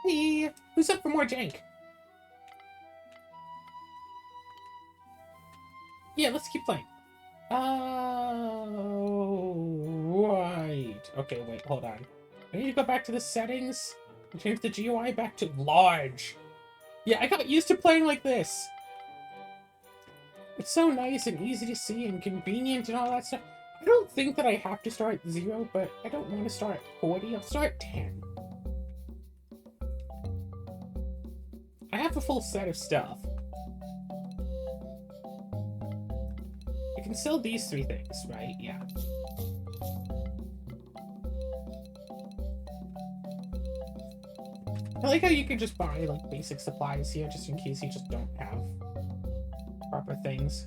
Hey, who's up for more jank? Yeah, let's keep playing. Right. Okay, wait, hold on. I need to go back to the settings and change the GUI back to large. Yeah, I got used to playing like this. It's so nice and easy to see and convenient and all that stuff. I don't think that I have to start at 0, but I don't want to start at 40. I'll start at 10. I have a full set of stuff. I can sell these 3 things, right? Yeah. I like how you can just buy, like, basic supplies here, just in case you just don't have proper things.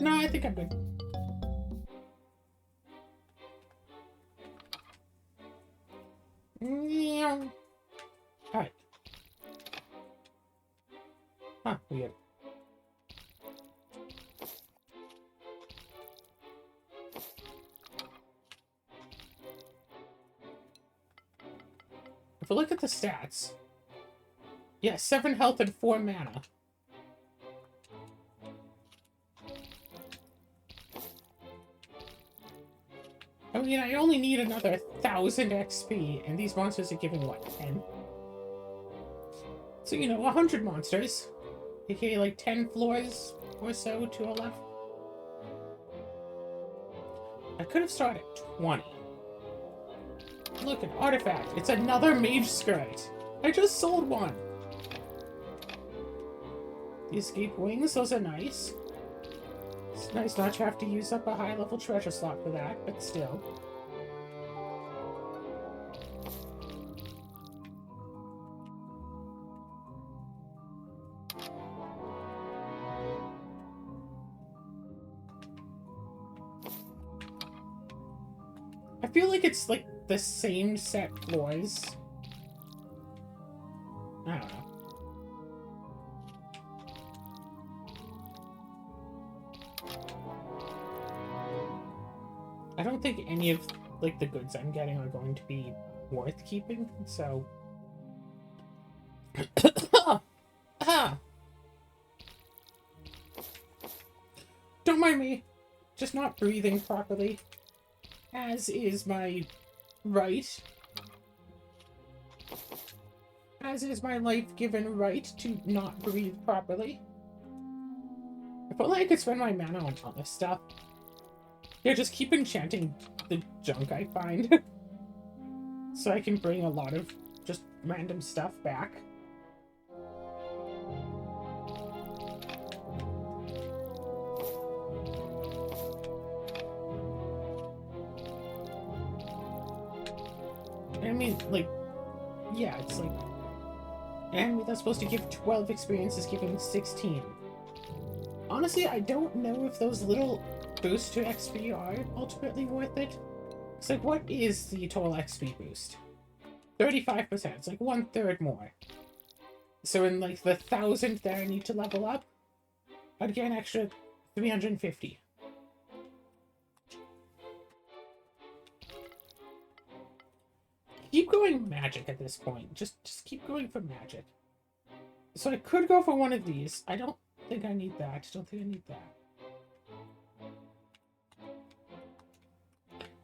No, I think I'm good. Alright. Huh, weird. If we look at the stats, yeah, 7 health and 4 mana. I mean, I only need another 1,000 XP, and these monsters are giving, what, 10? So, 100 monsters. aka like 10 floors or so to a left. I could have started at 20. Look, an artifact. It's another mage skirt. I just sold one. The escape wings, those are nice. It's nice not to have to use up a high-level treasure slot for that, but still. I feel like it's like the same set floors. I don't know. I don't think any of like the goods I'm getting are going to be worth keeping, so don't mind me, just not breathing properly, as is my right. As is my life-given right to not breathe properly. I feel like I could spend my mana on other stuff. Yeah, just keep enchanting the junk I find. So I can bring a lot of just random stuff back. I mean, like, yeah, it's like... And that's supposed to give 12 experiences, giving 16. Honestly, I don't know if those little boosts to XP are ultimately worth it. It's like, what is the total XP boost? 35%. It's like 1/3 more. So in like the 1,000 that I need to level up, I'd get an extra 350. Keep going magic at this point. Just keep going for magic. So I could go for one of these. I don't think I need that. Don't think I need that.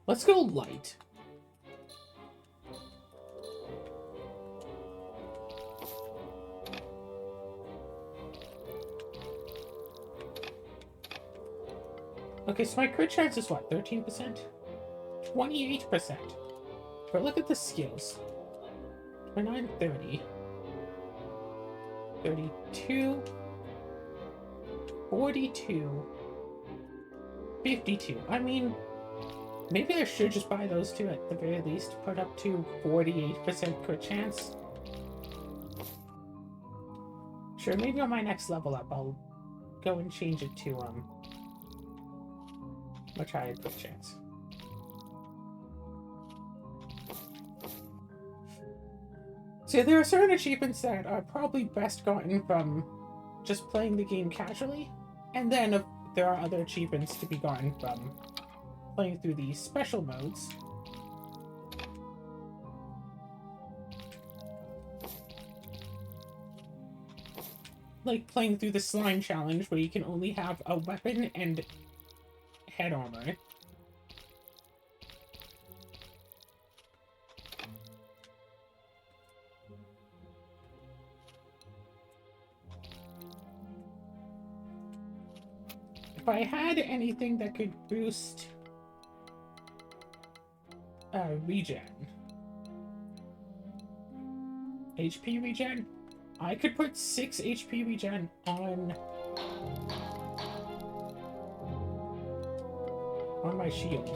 Let's go light. Okay, so my crit chance is what, 13%? 28%. But look at the skills. 29, 30. 32. 42. 52. I mean, maybe I should just buy those two at the very least. Put up to 48% crit chance. Sure, maybe on my next level up, I'll go and change it to, much higher crit chance. So there are certain achievements that are probably best gotten from just playing the game casually, and then there are other achievements to be gotten from playing through the special modes. Like playing through the slime challenge where you can only have a weapon and head armor. If I had anything that could boost regen, HP regen, I could put 6 HP regen on my shield.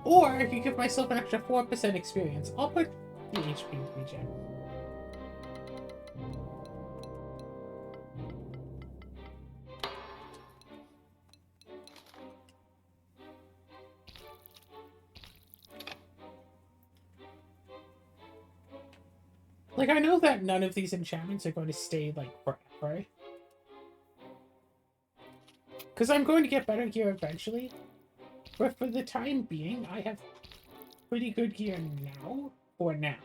Or if you give myself an extra 4% experience, I'll put the HP regen. Like, I know that none of these enchantments are going to stay, like, forever. Because I'm going to get better gear eventually. But for the time being, I have pretty good gear now, for now.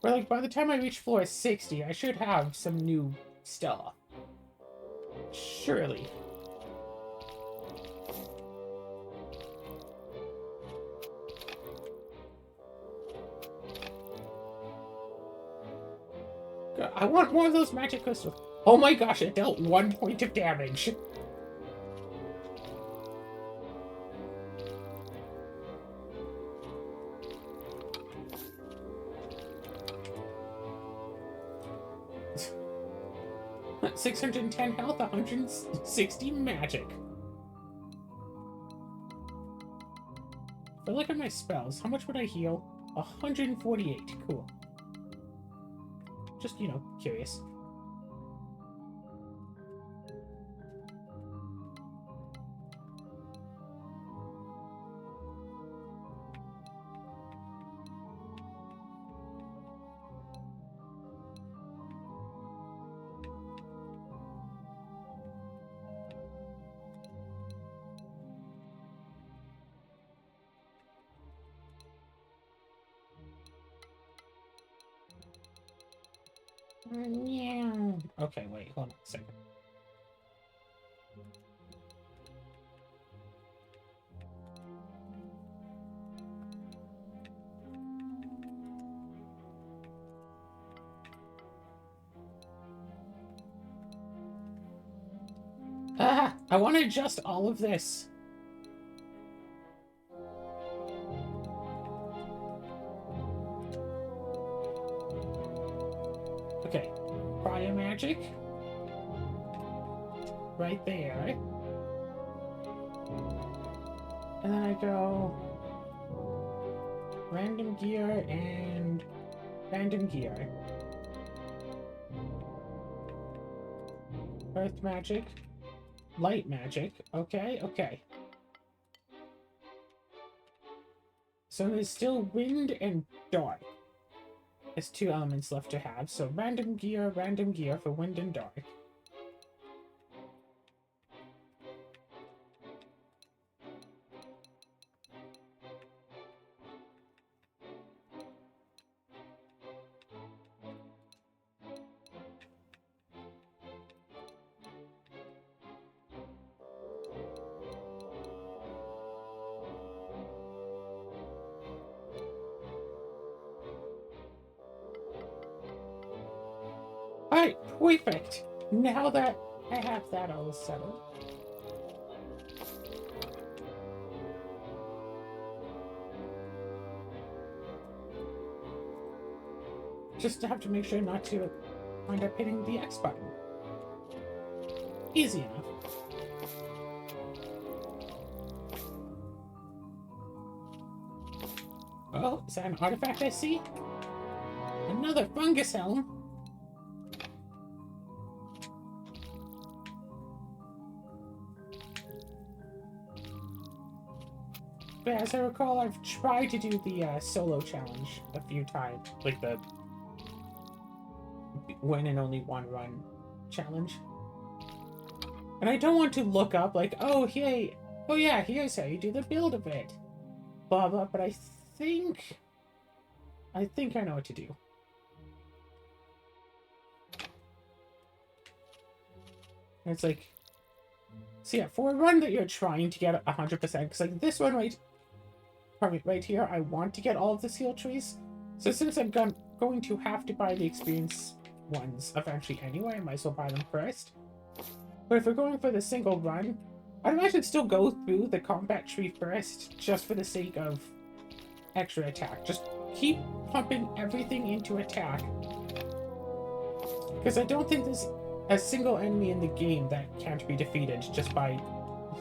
But, like, by the time I reach floor 60, I should have some new stuff. Surely. I want more of those magic crystals. Oh my gosh, it dealt 1 point of damage. That's 610 health, 160 magic. If I look at my spells, how much would I heal? 148. Cool. Just, you know, curious. Yeah. Okay, wait, hold on a second. Ah, I want to adjust all of this. Okay, fire magic. Right there. And then I go random gear and random gear. Earth magic. Light magic. Okay, okay. So there's still wind and dark. There's 2 elements left to have. So random gear for wind and dark. Alright, perfect. Now that I have that all settled. Just have to make sure not to wind up hitting the X button. Easy enough. Oh, is that an artifact I see? Another fungus helm. but as I recall, I've tried to do the solo challenge a few times, like the win and only one run challenge. And I don't want to look up like, oh, hey, oh yeah, here's how you do the build of it. Blah, blah, but I think I know what to do. And it's like, so yeah, for a run that you're trying to get 100%, because like this one right here, I want to get all of the seal trees. So since I'm going to have to buy the experience ones eventually anyway, I might as well buy them first. But if we're going for the single run, I'd imagine still go through the combat tree first, just for the sake of extra attack. Just keep pumping everything into attack. Because I don't think there's a single enemy in the game that can't be defeated just by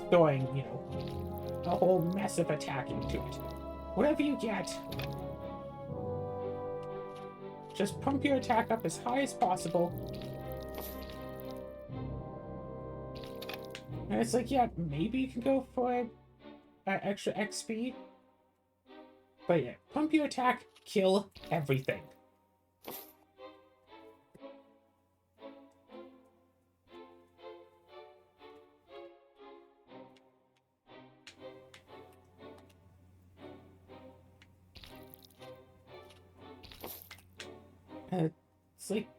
throwing, you know, a whole mess of attack into it. Whatever you get, just pump your attack up as high as possible. And it's like, yeah, maybe you can go for extra XP. But yeah, pump your attack, kill everything. It's like,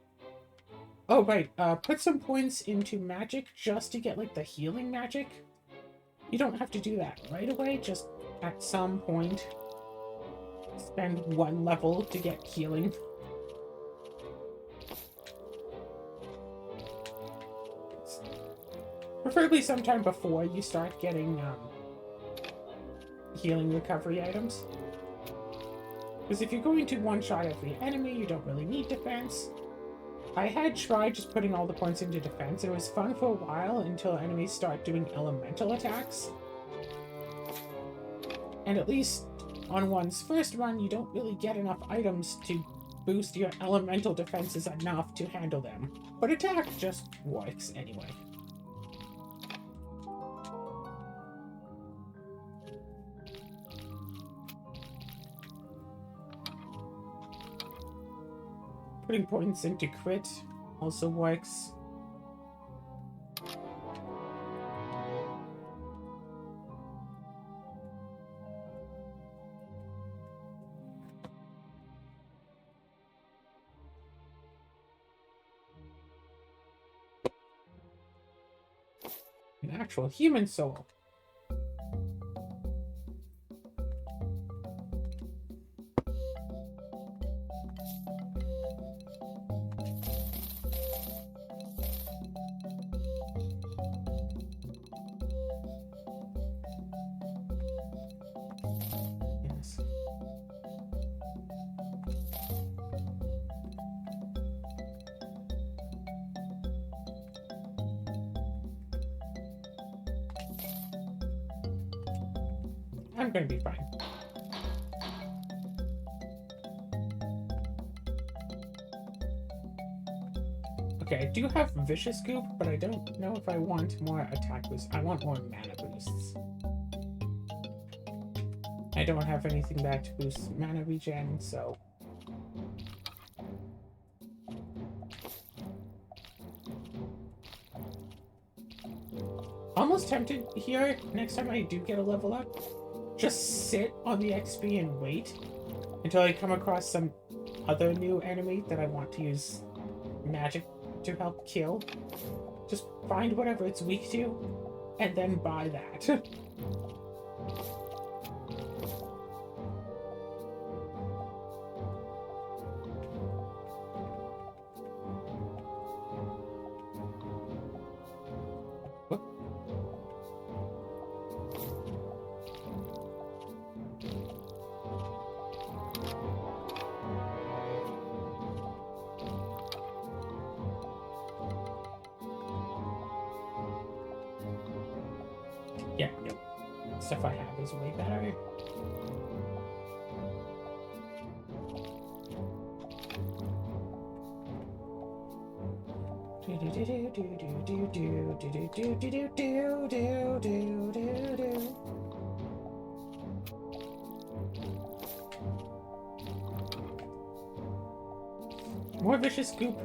oh right, put some points into magic just to get like the healing magic. You don't have to do that right away, just at some point spend one level to get healing. Preferably sometime before you start getting healing recovery items. Because if you're going to one-shot every enemy, you don't really need defense. I had tried just putting all the points into defense, and it was fun for a while until enemies start doing elemental attacks. And at least on one's first run, you don't really get enough items to boost your elemental defenses enough to handle them. But attack just works anyway. Putting points into crit also works. An actual human soul. Yes. I'm gonna be fine. Okay, I do have Vicious Goop, but I don't know if I want more attack boosts. I want more mana boosts. I don't have anything that boosts mana regen, so... Almost tempted here, next time I do get a level up, just sit on the XP and wait until I come across some other new enemy that I want to use magic to help kill. Just find whatever it's weak to, and then buy that. Yeah, no. Stuff I have is way better. More vicious goop.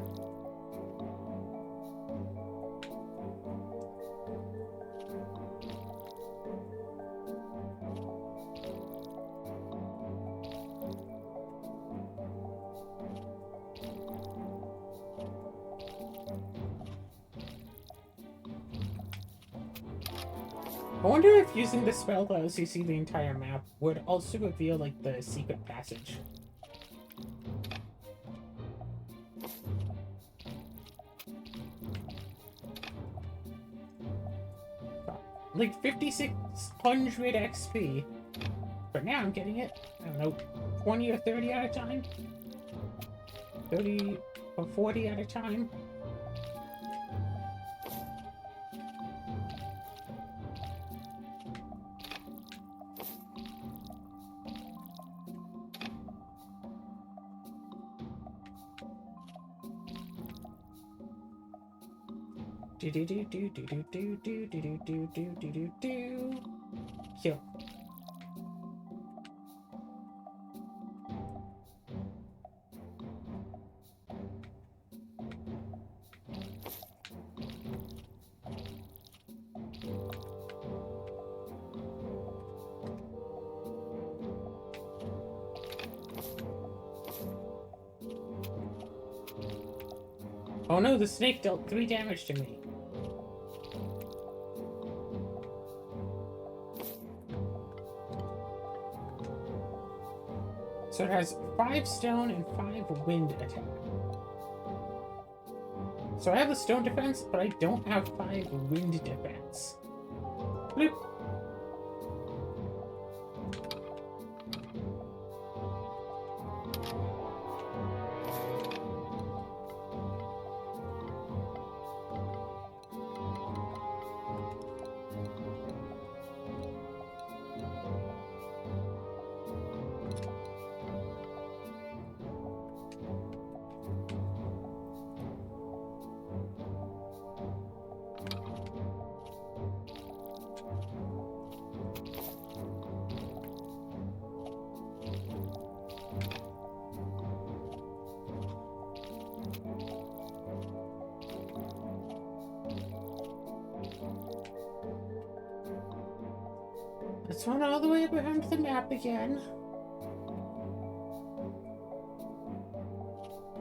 I wonder if using the spell that lets you see the entire map would also reveal, like, the secret passage. Like, 5,600 XP. But now I'm getting it, I don't know, 20 or 30 at a time? 30 or 40 at a time? Do do do do do do do do do do do do do do. Kill. Oh no, the snake dealt 3 damage to me. So it has 5 stone and 5 wind attack. So I have the stone defense, but I don't have 5 wind defense. Bloop. Let's run all the way around the map again.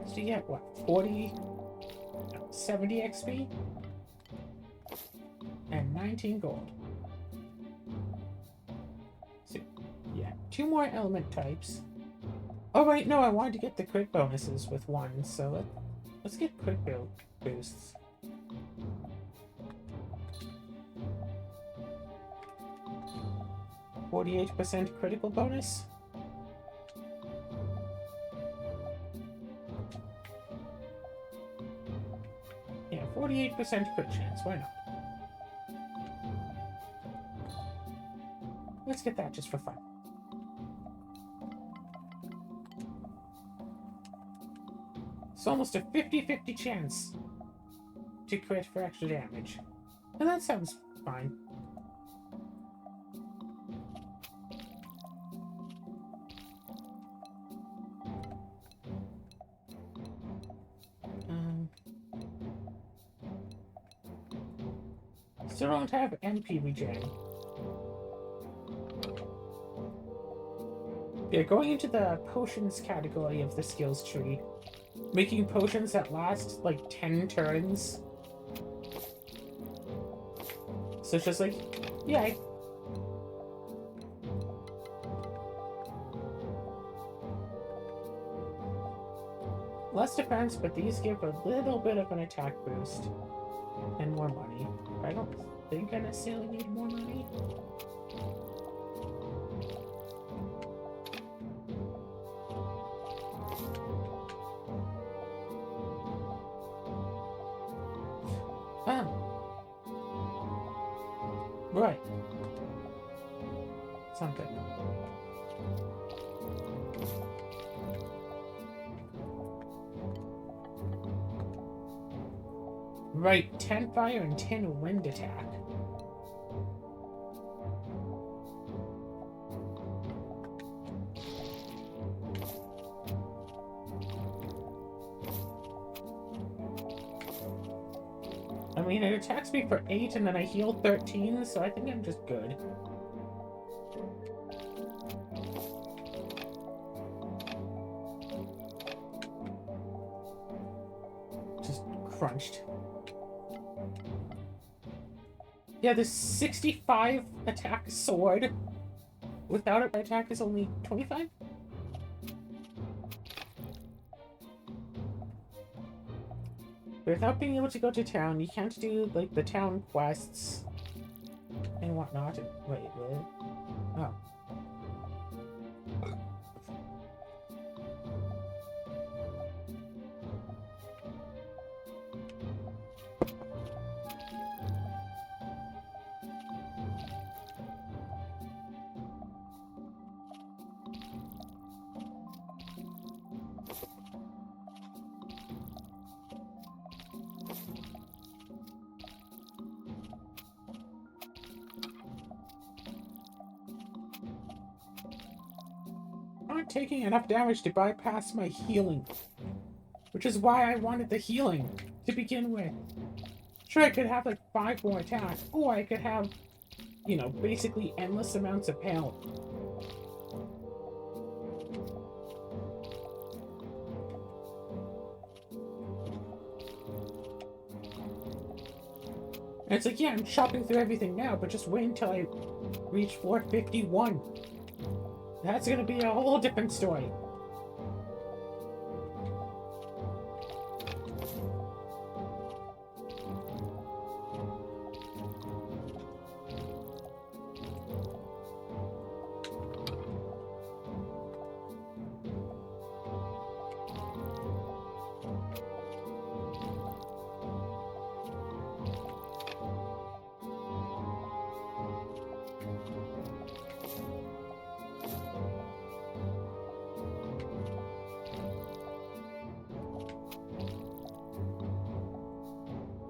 So you get what, 40, 70 XP? And 19 gold. So, yeah, 2 more element types. Oh wait, no, I wanted to get the crit bonuses with 1, so let's get crit boosts. %48 critical bonus. Yeah, 48% crit chance, why not? Let's get that just for fun. It's almost a 50-50 chance to crit for extra damage. And that sounds fine. Still don't have MP regen. Yeah, going into the potions category of the skills tree, making potions that last like 10 turns. So it's just like, yay. Less defense, but these give a little bit of an attack boost. And more money. I don't think I necessarily need more money. Right. Something. Right, 10 fire and 10 wind attack. mean, it attacks me for 8 and then I heal 13, so I think I'm just good. Just crunched. Yeah, the 65 attack sword. Without it, my attack is only 25? Without being able to go to town, you can't do, like, the town quests and whatnot. Wait, what? Oh. I'm not taking enough damage to bypass my healing. Which is why I wanted the healing to begin with. Sure, I could have like 5 more attacks, or I could have, you know, basically endless amounts of health. And it's like, yeah, I'm chopping through everything now, but just wait until I reach floor 51. That's gonna be a whole different story.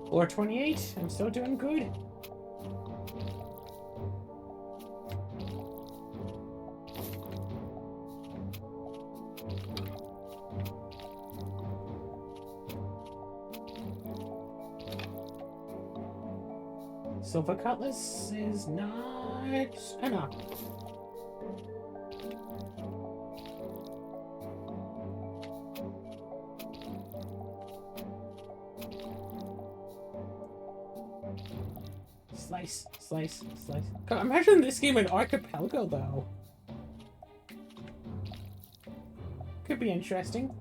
Floor 28, I'm still doing good. Silver Cutlass is not enough. Slice, slice, slice. God, imagine this game in Archipelago, though. Could be interesting.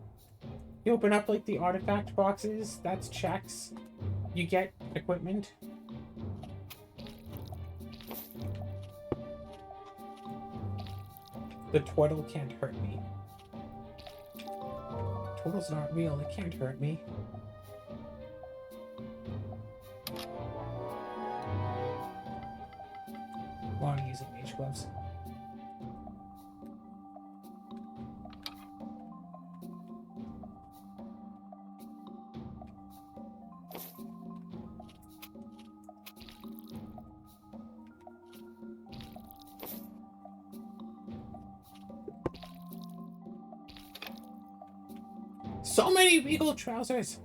You open up, like, the artifact boxes, that's checks. You get equipment. The turtle can't hurt me. Turtle's not real, it can't hurt me. While I'm using mage gloves. So many regal trousers!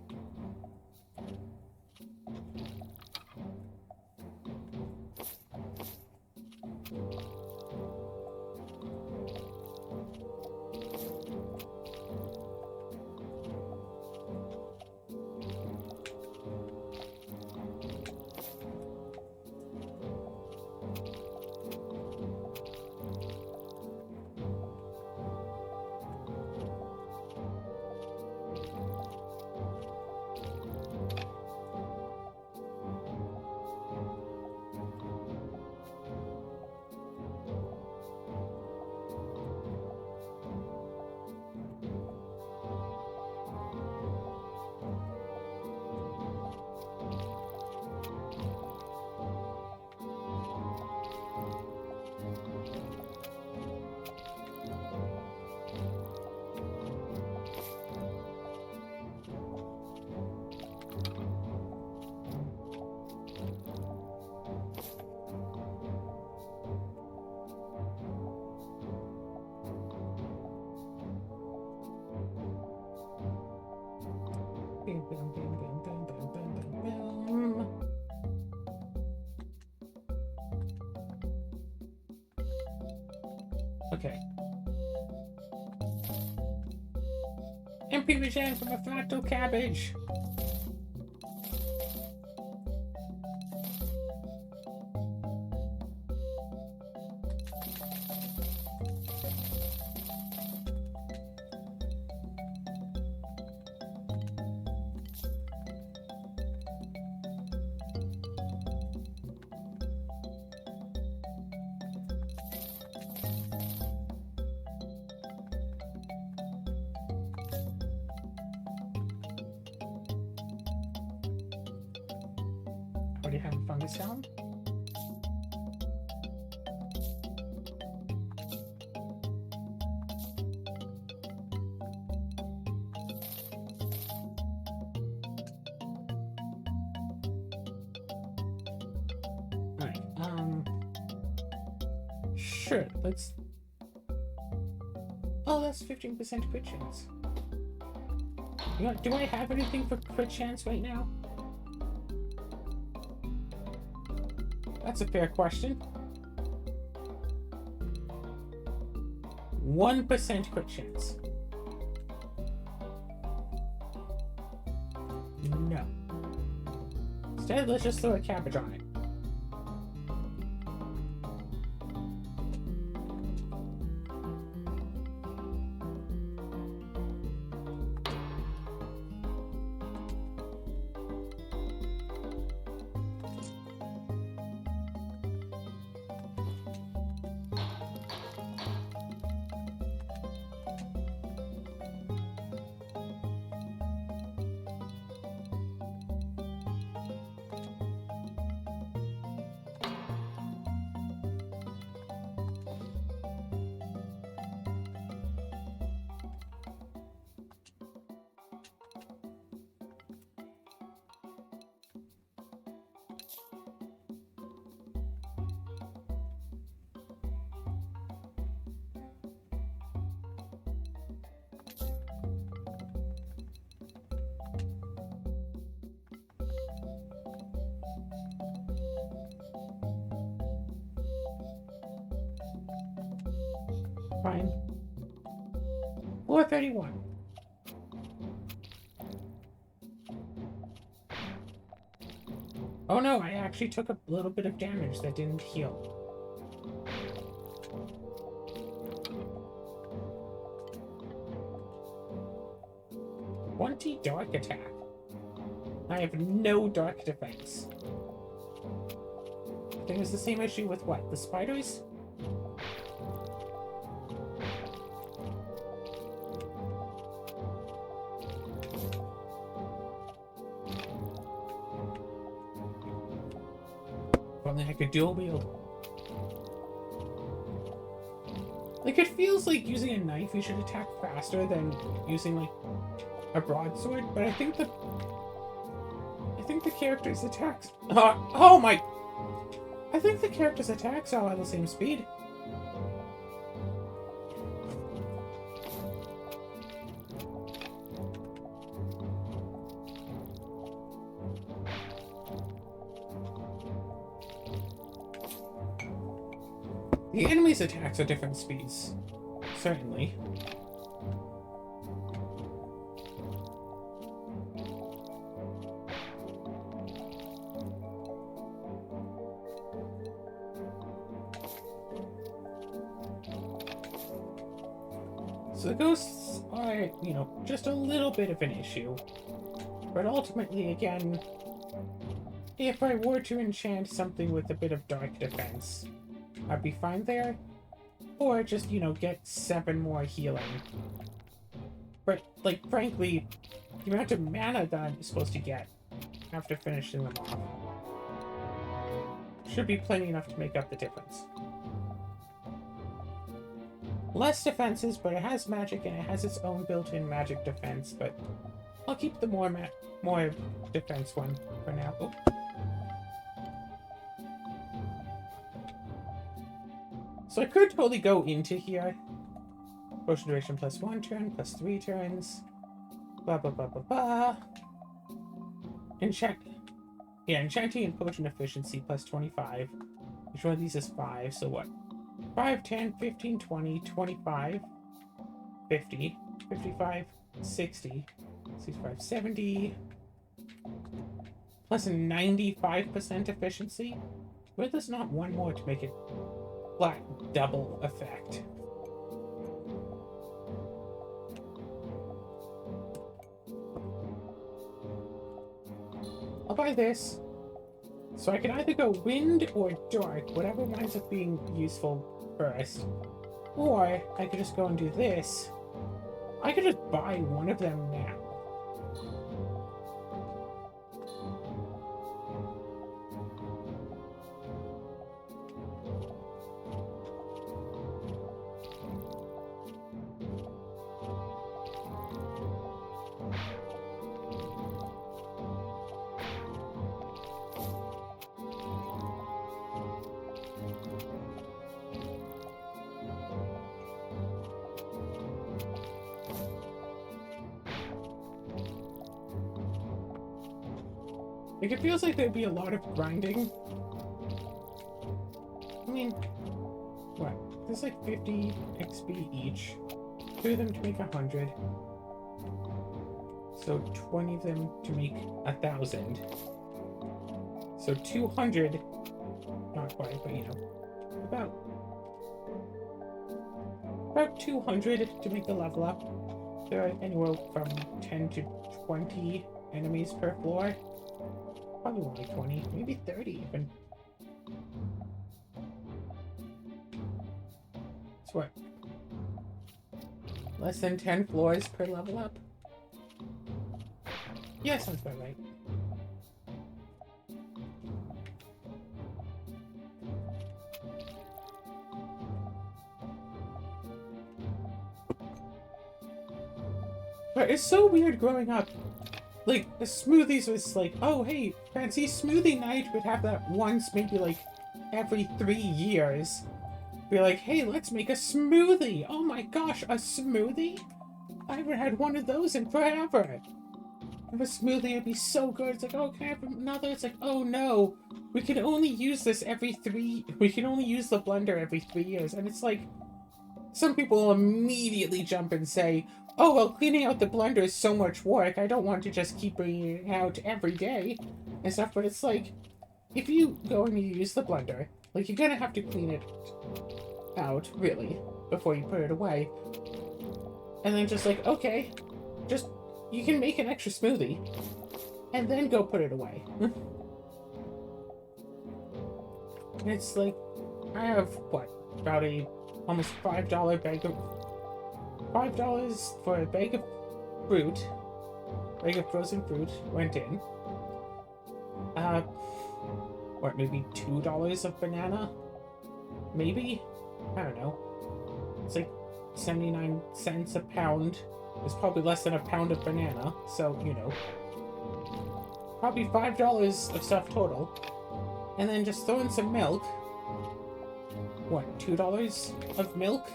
Bam, bam, bam, bam, bam, bam, bam, bam, bam. Okay. MP Regen from a fractal cabbage. Already having fungus sound. Alright, sure, let's... Oh, that's 15% crit chance. You know, do I have anything for crit chance right now? That's a fair question. 1% crit chance. No. Instead, let's just throw a cabbage on it. Fine. Or 31. Oh no, I actually took a little bit of damage that didn't heal. Dark attack. I have no dark defense. I think it's the same issue with what? The spiders? Probably I could dual wield. Like, it feels like using a knife you should attack faster than using, like, a broadsword, but I think the character's attacks... oh my... I think the character's attacks are all at the same speed. The enemy's attacks are different speeds. Certainly. So the ghosts are, you know, just a little bit of an issue. But ultimately, again, if I were to enchant something with a bit of dark defense, I'd be fine there. Or just, you know, get 7 more healing. But, like, frankly, the amount of mana that I'm supposed to get after finishing them off should be plenty enough to make up the difference. Less defenses, but it has magic and it has its own built-in magic defense, but I'll keep the more defense one for now. Oh. So I could totally go into here. Potion duration plus 1 turn, plus 3 turns. Blah, blah, blah, blah, blah. Enchanting and potion efficiency plus 25. Each one of these is 5, so what? 5, 10, 15, 20, 25, 50, 55, 60, 65, 70, plus a 95% efficiency? Where there's not one more to make it flat double effect? I'll buy this. So I can either go wind or dark, whatever winds up being useful first. Or I could just go and do this. I could just buy one of them now. Like, it feels like there'd be a lot of grinding. I mean, what? There's like 50 XP each. 2 of them to make 100. So 20 of them to make 1,000. So 200, not quite, but you know, about 200 to make the level up. There are anywhere from 10 to 20 enemies per floor. Probably only 20, maybe 30 even. So what? Less than 10 floors per level up? Yeah, sounds about right. But it's so weird growing up. Like, the smoothies was like, oh, hey, fancy smoothie night. We'd have that once, maybe like every 3 years. Be like, hey, let's make a smoothie. Oh my gosh, a smoothie? I haven't had one of those in forever. Have a smoothie, it'd be so good. It's like, oh, can I have another? It's like, oh no, we can only use this we can only use the blender every 3 years. And it's like, some people will immediately jump and say, oh, well, cleaning out the blender is so much work. I don't want to just keep bringing it out every day and stuff. But it's like, if you go and you use the blender, like, you're gonna have to clean it out, really, before you put it away. And then just like, okay, just, you can make an extra smoothie and then go put it away. And it's like, I have, what, about a almost $5 bag of... $5 for a bag of fruit. Bag of frozen fruit went in. What, maybe $2 of banana? Maybe? I don't know. It's like 79 cents a pound. It's probably less than a pound of banana, so, you know. Probably $5 of stuff total. And then just throw in some milk. What, $2 of milk?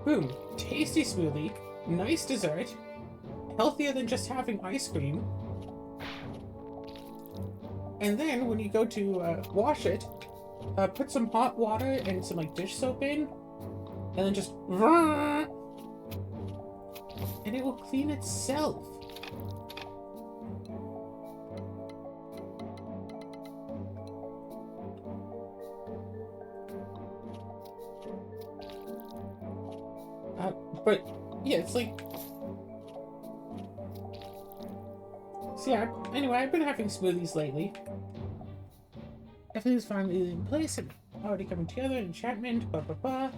Boom. Tasty smoothie. Nice dessert. Healthier than just having ice cream. And then, when you go to wash it, put some hot water and some, like, dish soap in. And then just... And it will clean itself. But, yeah, it's like... So yeah, anyway, I've been having smoothies lately. Everything's finally in place and already coming together. Enchantment, blah blah blah.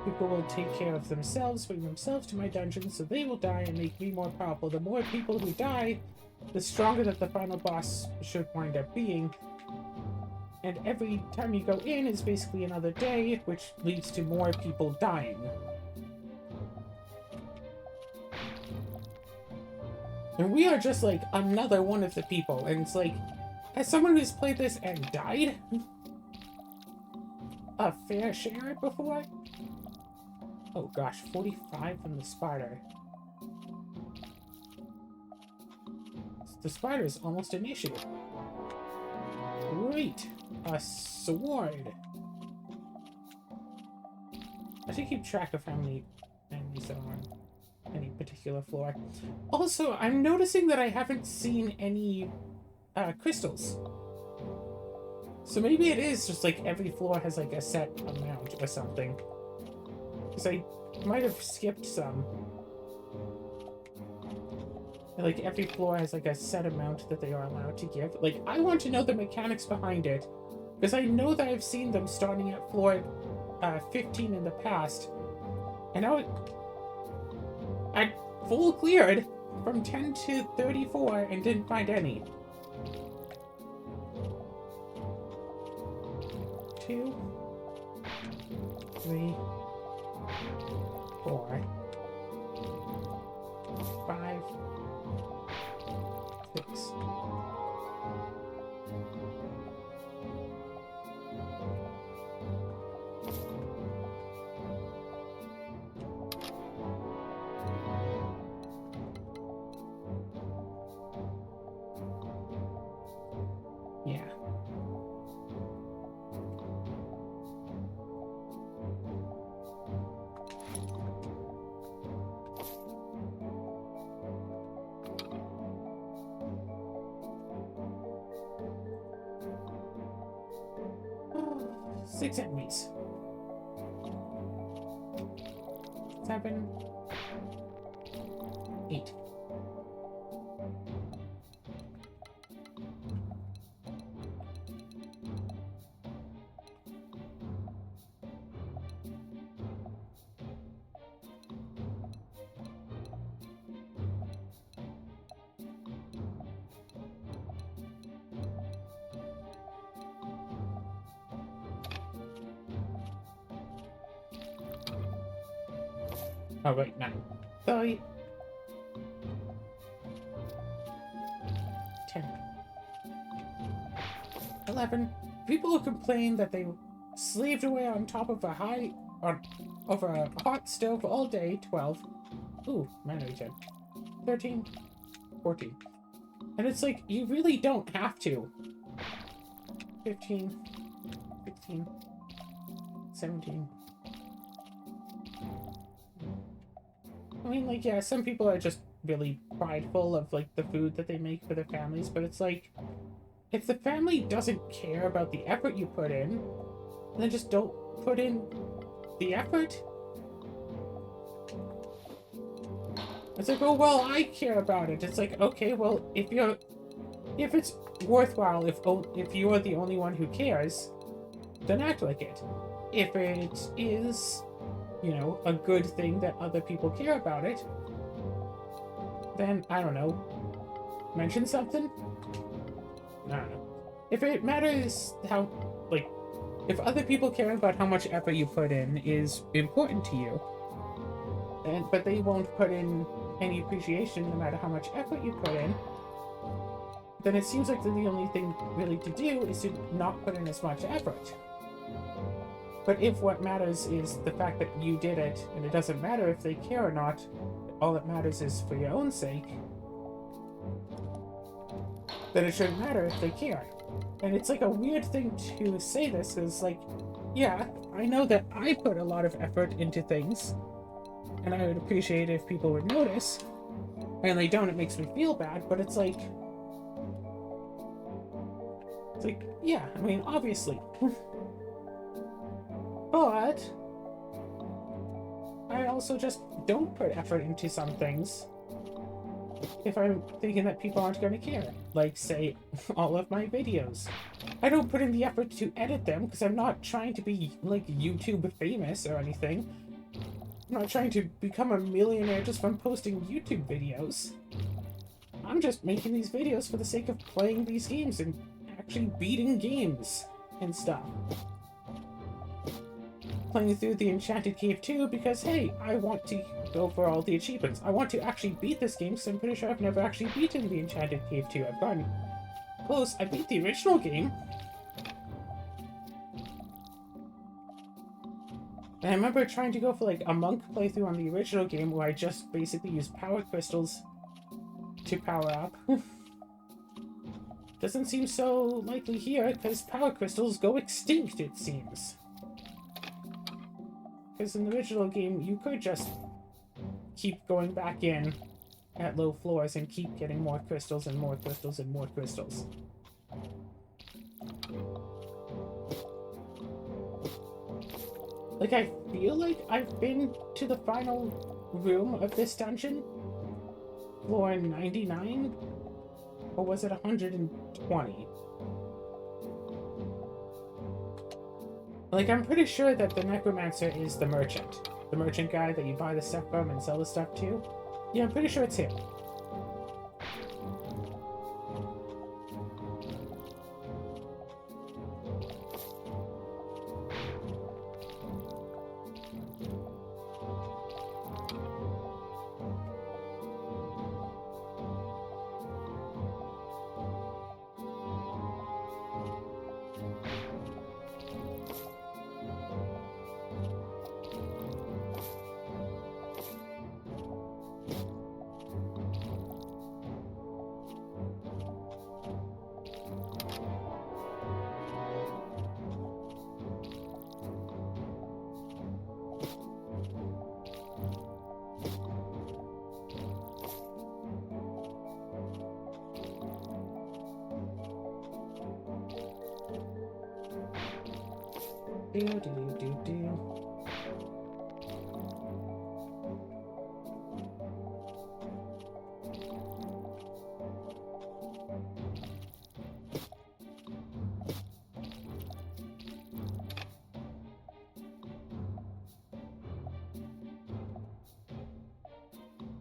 People will take care of themselves, bring themselves to my dungeon, so they will die and make me more powerful. The more people who die, the stronger that the final boss should wind up being. And every time you go in is basically another day, which leads to more people dying. And we are just like another one of the people, and it's like, as someone who's played this and died a fair share before? Oh gosh, 45 from the spider. The spider is almost an issue. Great! A sword! I should keep track of how many enemies there are on any particular floor. Also, I'm noticing that I haven't seen any crystals. So maybe it is just like every floor has like a set amount or something. Because I might have skipped some. Like every floor has like a set amount that they are allowed to give. Like, I want to know the mechanics behind it. Because I know that I've seen them starting at floor 15 in the past. And I full cleared from 10 to 34 and didn't find any. 2, 3, 4, 5, 6. Yeah. Oh, 6 enemies. 7, 8. Oh, wait, 9. 9. 10. 11. People who complain that they slaved away on top of over a hot stove all day. 12. Ooh, mana regen. 13. 14. And it's like, you really don't have to. 15. 16. 17. I mean, like, yeah, some people are just really prideful of, like, the food that they make for their families, but it's like, if the family doesn't care about the effort you put in, then just don't put in the effort. It's like, oh, well, I care about it. It's like, okay, well, if it's worthwhile, if you're the only one who cares, then act like it. If it is, you know, a good thing that other people care about it, then, I don't know, mention something? I don't know. If it matters how, like, if other people care about how much effort you put in is important to you, but they won't put in any appreciation no matter how much effort you put in, then it seems like the only thing really to do is to not put in as much effort. But if what matters is the fact that you did it, and it doesn't matter if they care or not, all that matters is for your own sake, then it shouldn't matter if they care. And it's like a weird thing to say this, is like, yeah, I know that I put a lot of effort into things, and I would appreciate it if people would notice, and they don't, it makes me feel bad, but it's like, yeah, I mean, obviously. But I also just don't put effort into some things if I'm thinking that people aren't going to care. Like, say, all of my videos. I don't put in the effort to edit them because I'm not trying to be, like, YouTube famous or anything. I'm not trying to become a millionaire just from posting YouTube videos. I'm just making these videos for the sake of playing these games and actually beating games and stuff. Playing through the Enchanted Cave 2 because, hey, I want to go for all the achievements. I want to actually beat this game because I'm pretty sure I've never actually beaten the Enchanted Cave 2. I've gotten close. I beat the original game. And I remember trying to go for, like, a monk playthrough on the original game where I just basically used power crystals to power up. Doesn't seem so likely here, because power crystals go extinct, it seems. Because in the original game, you could just keep going back in at low floors and keep getting more crystals and more crystals and more crystals. Like, I feel like I've been to the final room of this dungeon, floor 99, or was it 120? Like, I'm pretty sure that the necromancer is the merchant. The merchant guy that you buy the stuff from and sell the stuff to. Yeah, I'm pretty sure it's him.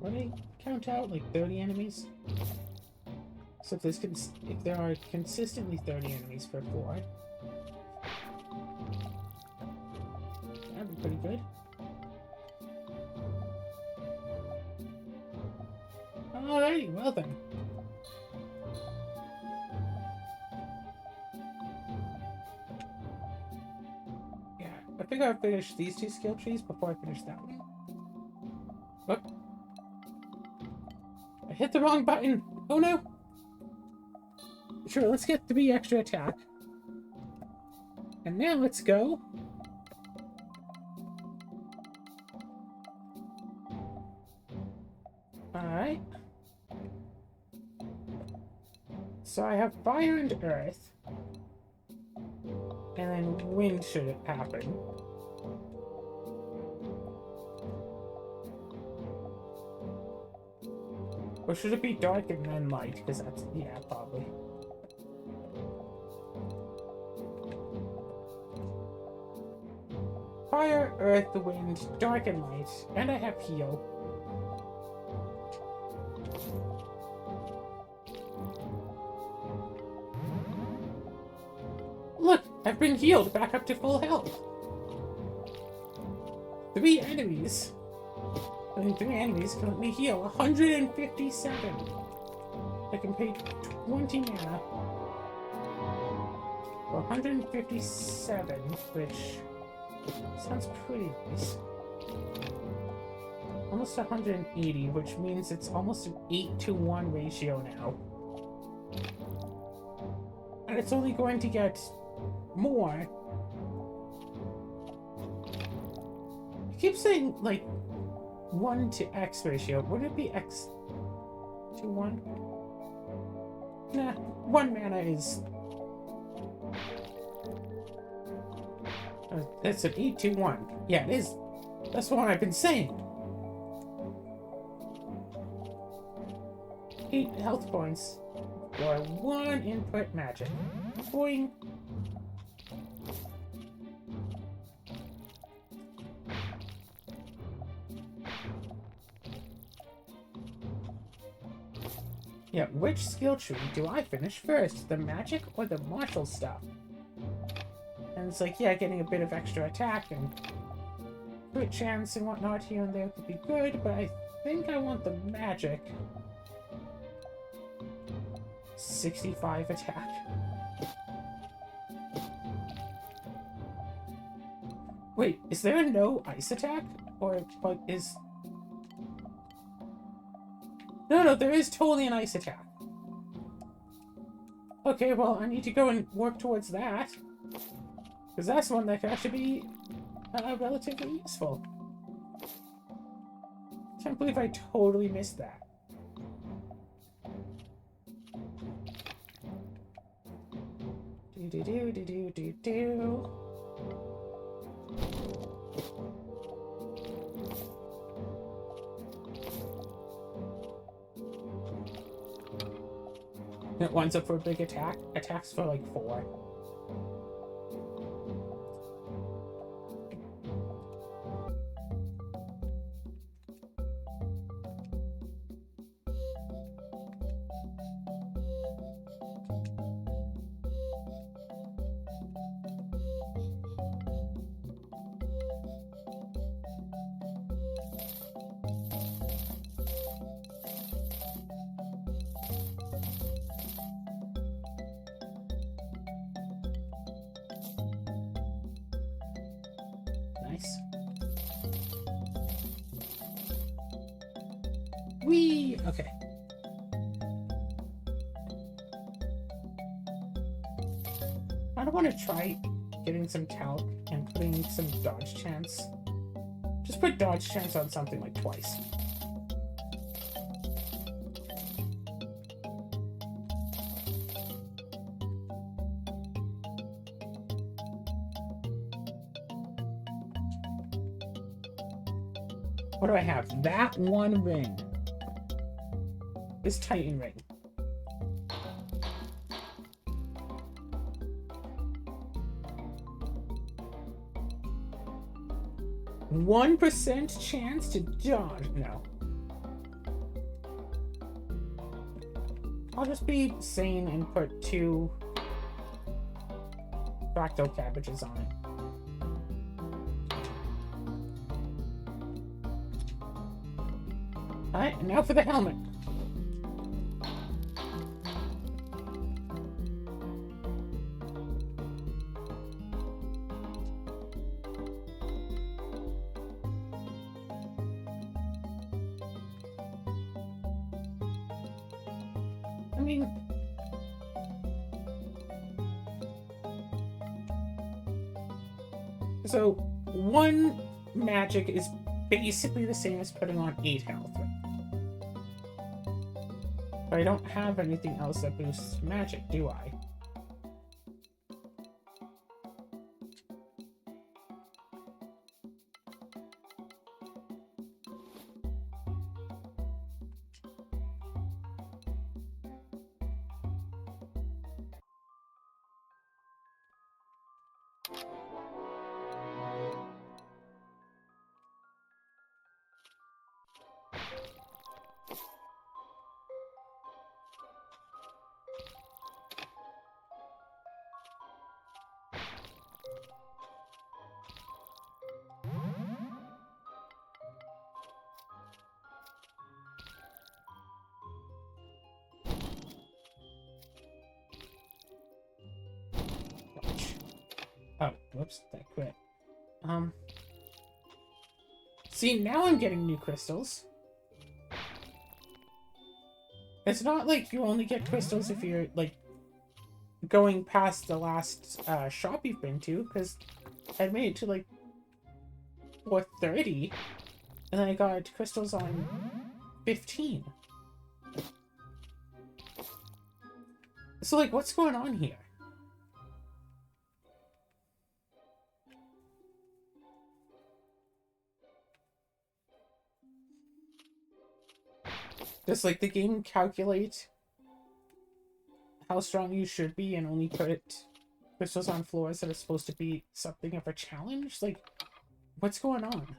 What do they count out? Like 30 enemies? So if there are consistently 30 enemies per floor, that'd be pretty good. Alrighty, well then. Yeah, I think I'll finish these two skill trees before I finish that one. What? I hit the wrong button! Oh no! Sure, let's get 3 extra attack. And now let's go. Alright. So I have fire and earth. And then wind should happen. Or should it be dark and then light? Because that's, yeah, probably. Fire, earth, wind, dark and light. And I have heal. Look, I've been healed back up to full health. 3 enemies. I mean, 3 enemies can let me heal 157. I can pay 20 mana for 157, which sounds pretty nice. Almost 180, which means it's almost an 8-to-1 ratio now. And it's only going to get more. I keep saying, like, 1 to X ratio. Wouldn't it be X to 1? Nah, 1 mana is... that's an 8-to-1. Yeah, it is. That's what I've been saying. 8 health points for 1 input magic. Boing. Yeah, which skill tree do I finish first? The magic or the martial stuff? And it's like, yeah, getting a bit of extra attack and crit chance and whatnot here and there could be good, but I think I want the magic. 65 attack. Wait, is there no ice attack? Or, like, is... No, there is totally an ice attack. Okay, well, I need to go and work towards that. Because that's one that could actually be relatively useful. Can't believe I totally missed that. Do. It one's up for a big attack. Attacks for like 4. Nice. Whee! Okay. I don't want to try getting some talc and putting some dodge chance. Just put dodge chance on something like twice. What do I have? That one ring. This Titan ring. %1 chance to dodge. No. I'll just be sane and put 2 fractal cabbages on it. Alright, and now for the helmet. I mean, so 1 magic is basically the same as putting on 8 health. But I don't have anything else that boosts magic, do I? Oh, whoops, that quit. See, now I'm getting new crystals. It's not like you only get crystals if you're, like, going past the last shop you've been to, because I made it to, like, 430, and then I got crystals on 15. So, like, what's going on here? Does, like, the game calculate how strong you should be and only put crystals on floors that are supposed to be something of a challenge? Like, what's going on?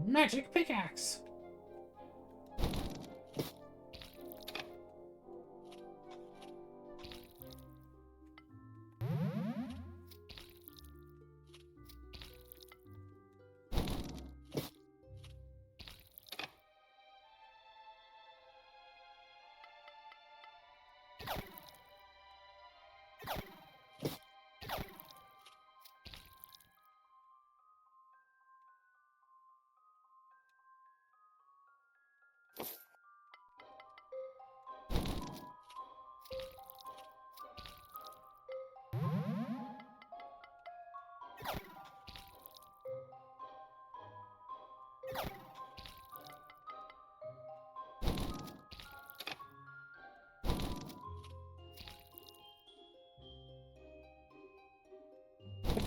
Magic pickaxe!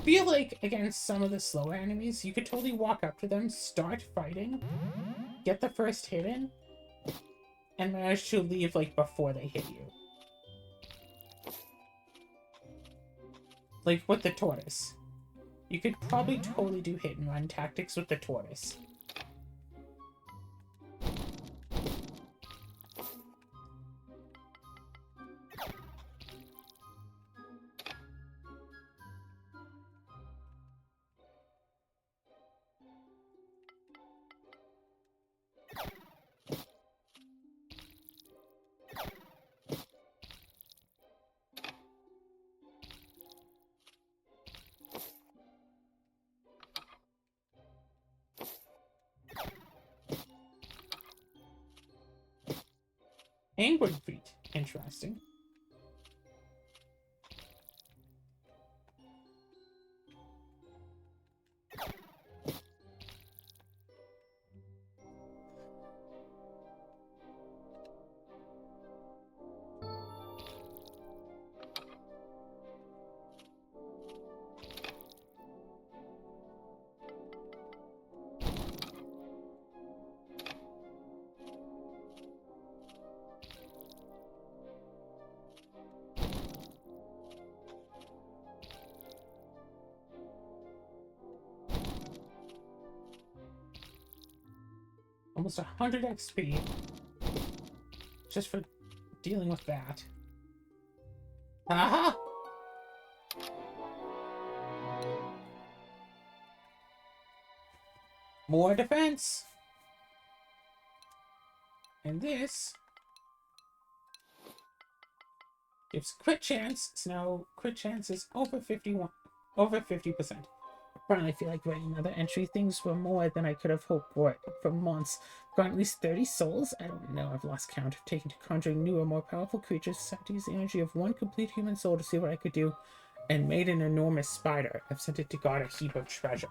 feel like against some of the slower enemies, you could totally walk up to them, start fighting, get the first hit in, and manage to leave, like, before they hit you. Like, with the tortoise. You could probably totally do hit-and-run tactics with the tortoise. Angry feet. Interesting. Almost 100 XP. Just for dealing with that. Aha! More defense! And this gives crit chance. So now crit chance is over 50%. Finally, I feel like writing another entry. Things were more than I could have hoped for months. Gone at least 30 souls? I don't know. I've lost count. I've taken to conjuring newer, more powerful creatures. Decided to use the energy of one complete human soul to see what I could do, and made an enormous spider. I've sent it to guard a heap of treasure.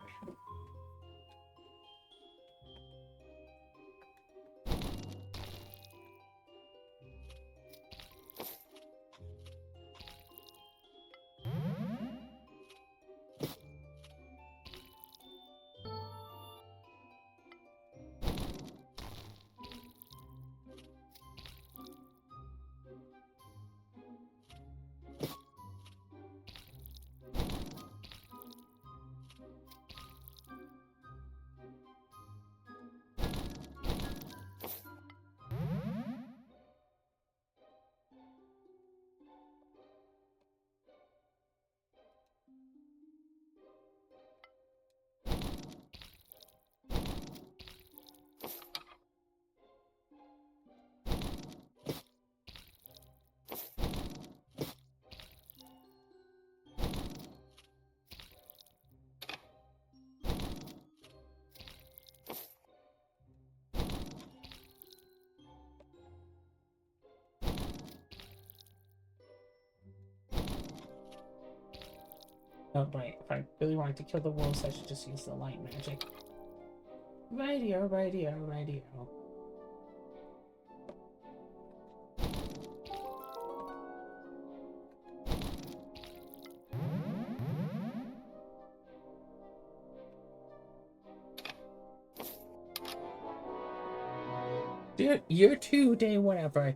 Oh, right. If I really wanted to kill the wolves, I should just use the light magic. Radio, radio, radio. Year 2, day whatever.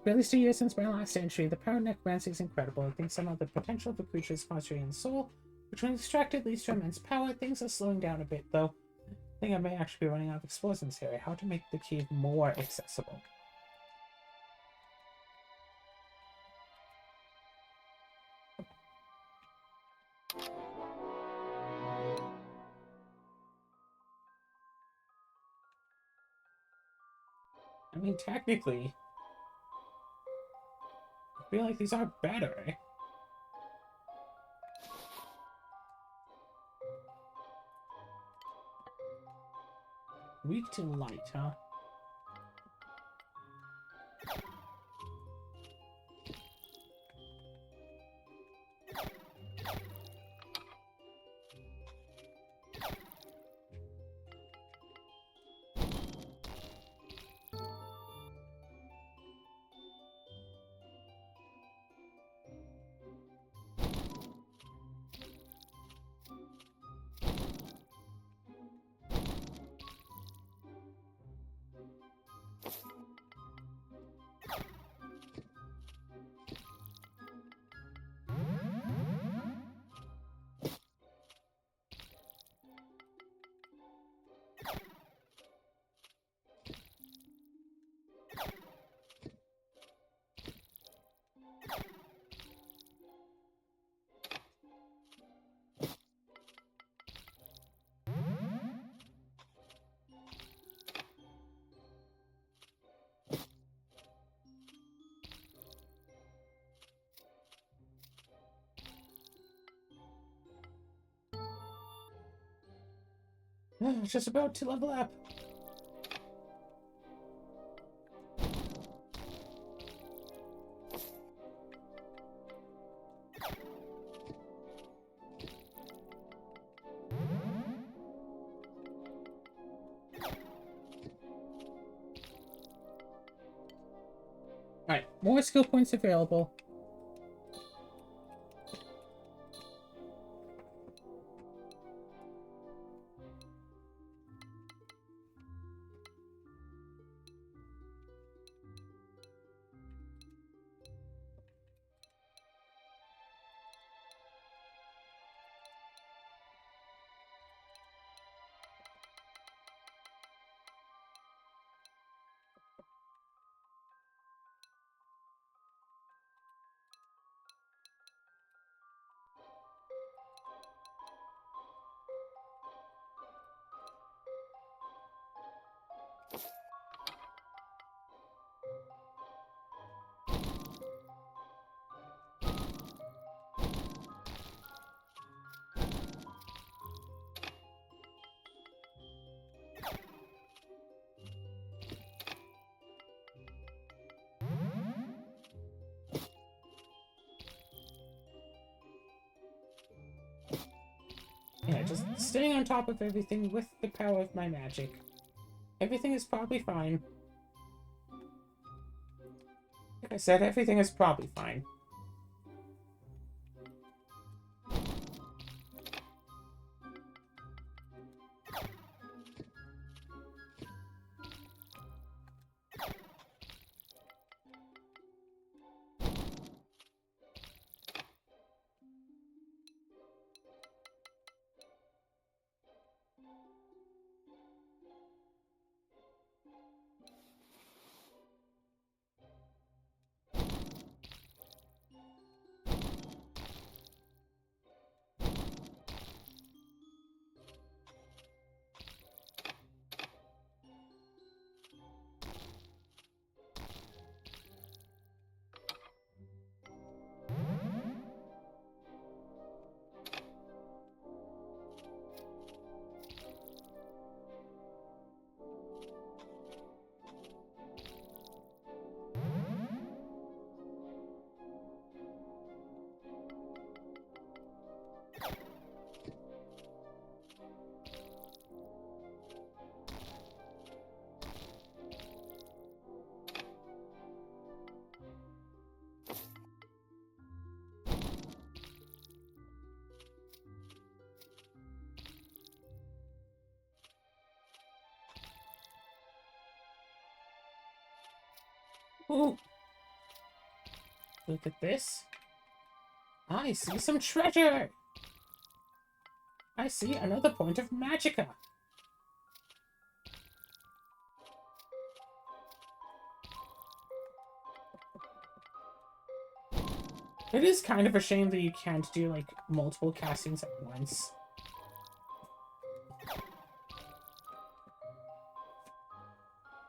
For at least a year since my last entry, the power of necromancy is incredible. I think some of the potential of the creature's concentrating soul, which when extracted leads to immense power. Things are slowing down a bit, though. I think I may actually be running out of explosives in this area. How to make the cave more accessible? I mean, technically, I feel like these are better, eh? Weak to light, huh? Just about to level up. Alright, more skill points available. Yeah, just staying on top of everything with the power of my magic. Everything is probably fine. Like I said, everything is probably fine. Ooh. Look at this. I see some treasure! I see another point of magicka. It is kind of a shame that you can't do, like, multiple castings at once.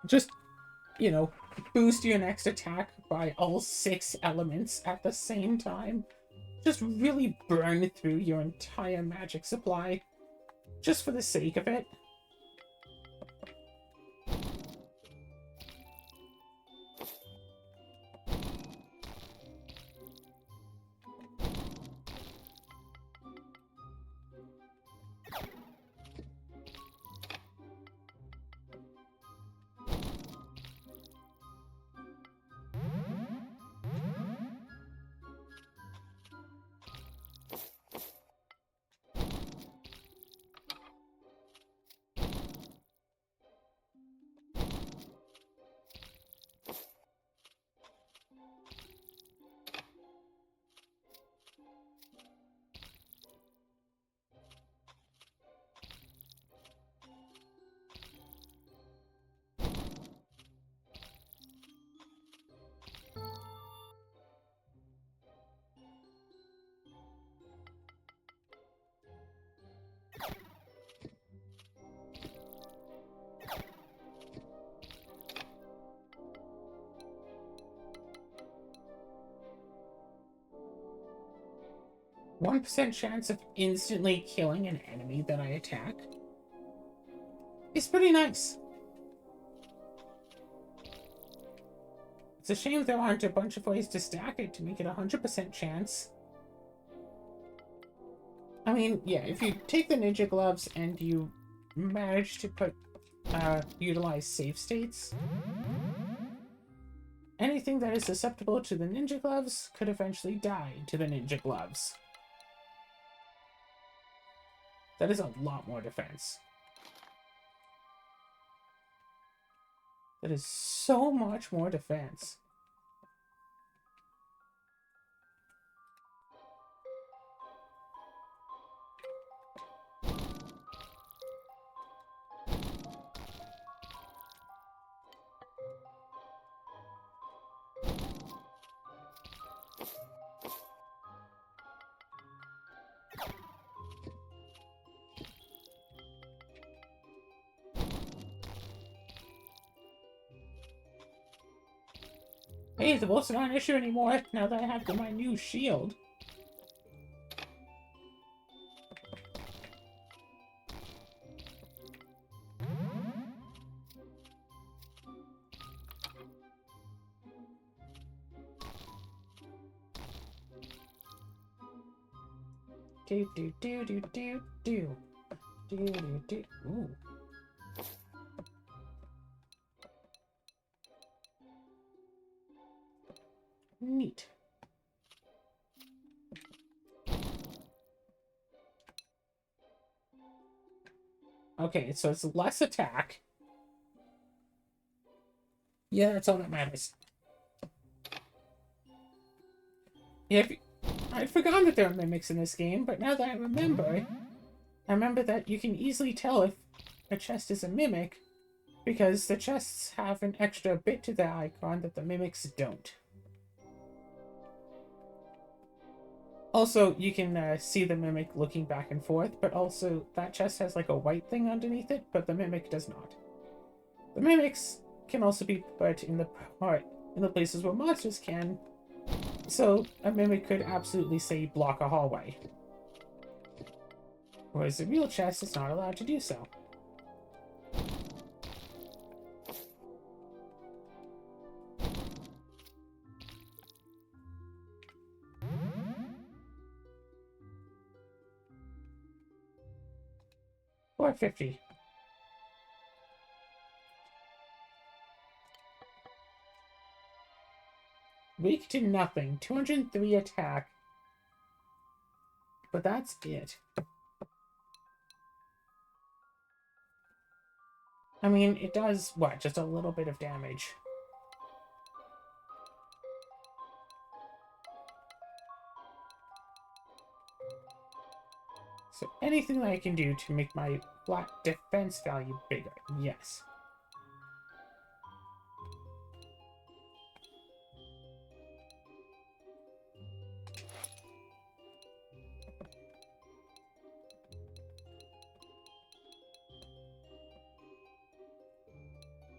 Just, you know, boost your next attack by all 6 elements at the same time. Just really burn through your entire magic supply. Just for the sake of it. One percent chance of instantly killing an enemy that I attack. It's pretty nice. It's a shame there aren't a bunch of ways to stack it to make it 100% chance. I mean, yeah, if you take the ninja gloves and you manage to utilize save states, anything that is susceptible to the ninja gloves could eventually die to the ninja gloves. That is a lot more defense. That is so much more defense. Hey, the bullets are not an issue anymore now that I have my new shield. Do do do do do do do do do. Ooh. Neat. Okay, so it's less attack. Yeah, that's all that matters. Yeah, I'd forgotten that there are mimics in this game, but now that I remember that you can easily tell if a chest is a mimic because the chests have an extra bit to the icon that the mimics don't. Also, you can see the mimic looking back and forth, but also that chest has like a white thing underneath it, but the mimic does not. The mimics can also be put in the places where monsters can, so a mimic could absolutely, say, block a hallway. Whereas the real chest is not allowed to do so. Or 50. Weak to nothing. 203 attack. But that's it. I mean, it does, what, just a little bit of damage. So anything that I can do to make my flat defense value bigger, yes.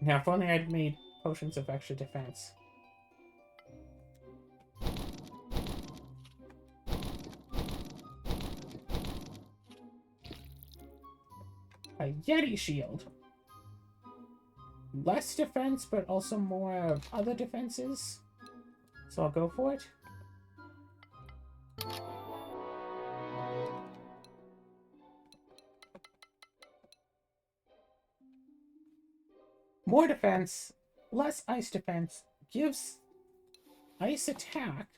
Now, if only I'd made potions of extra defense. A Yeti shield. Less defense, but also more of other defenses. So I'll go for it. More defense, less ice defense, gives ice attack,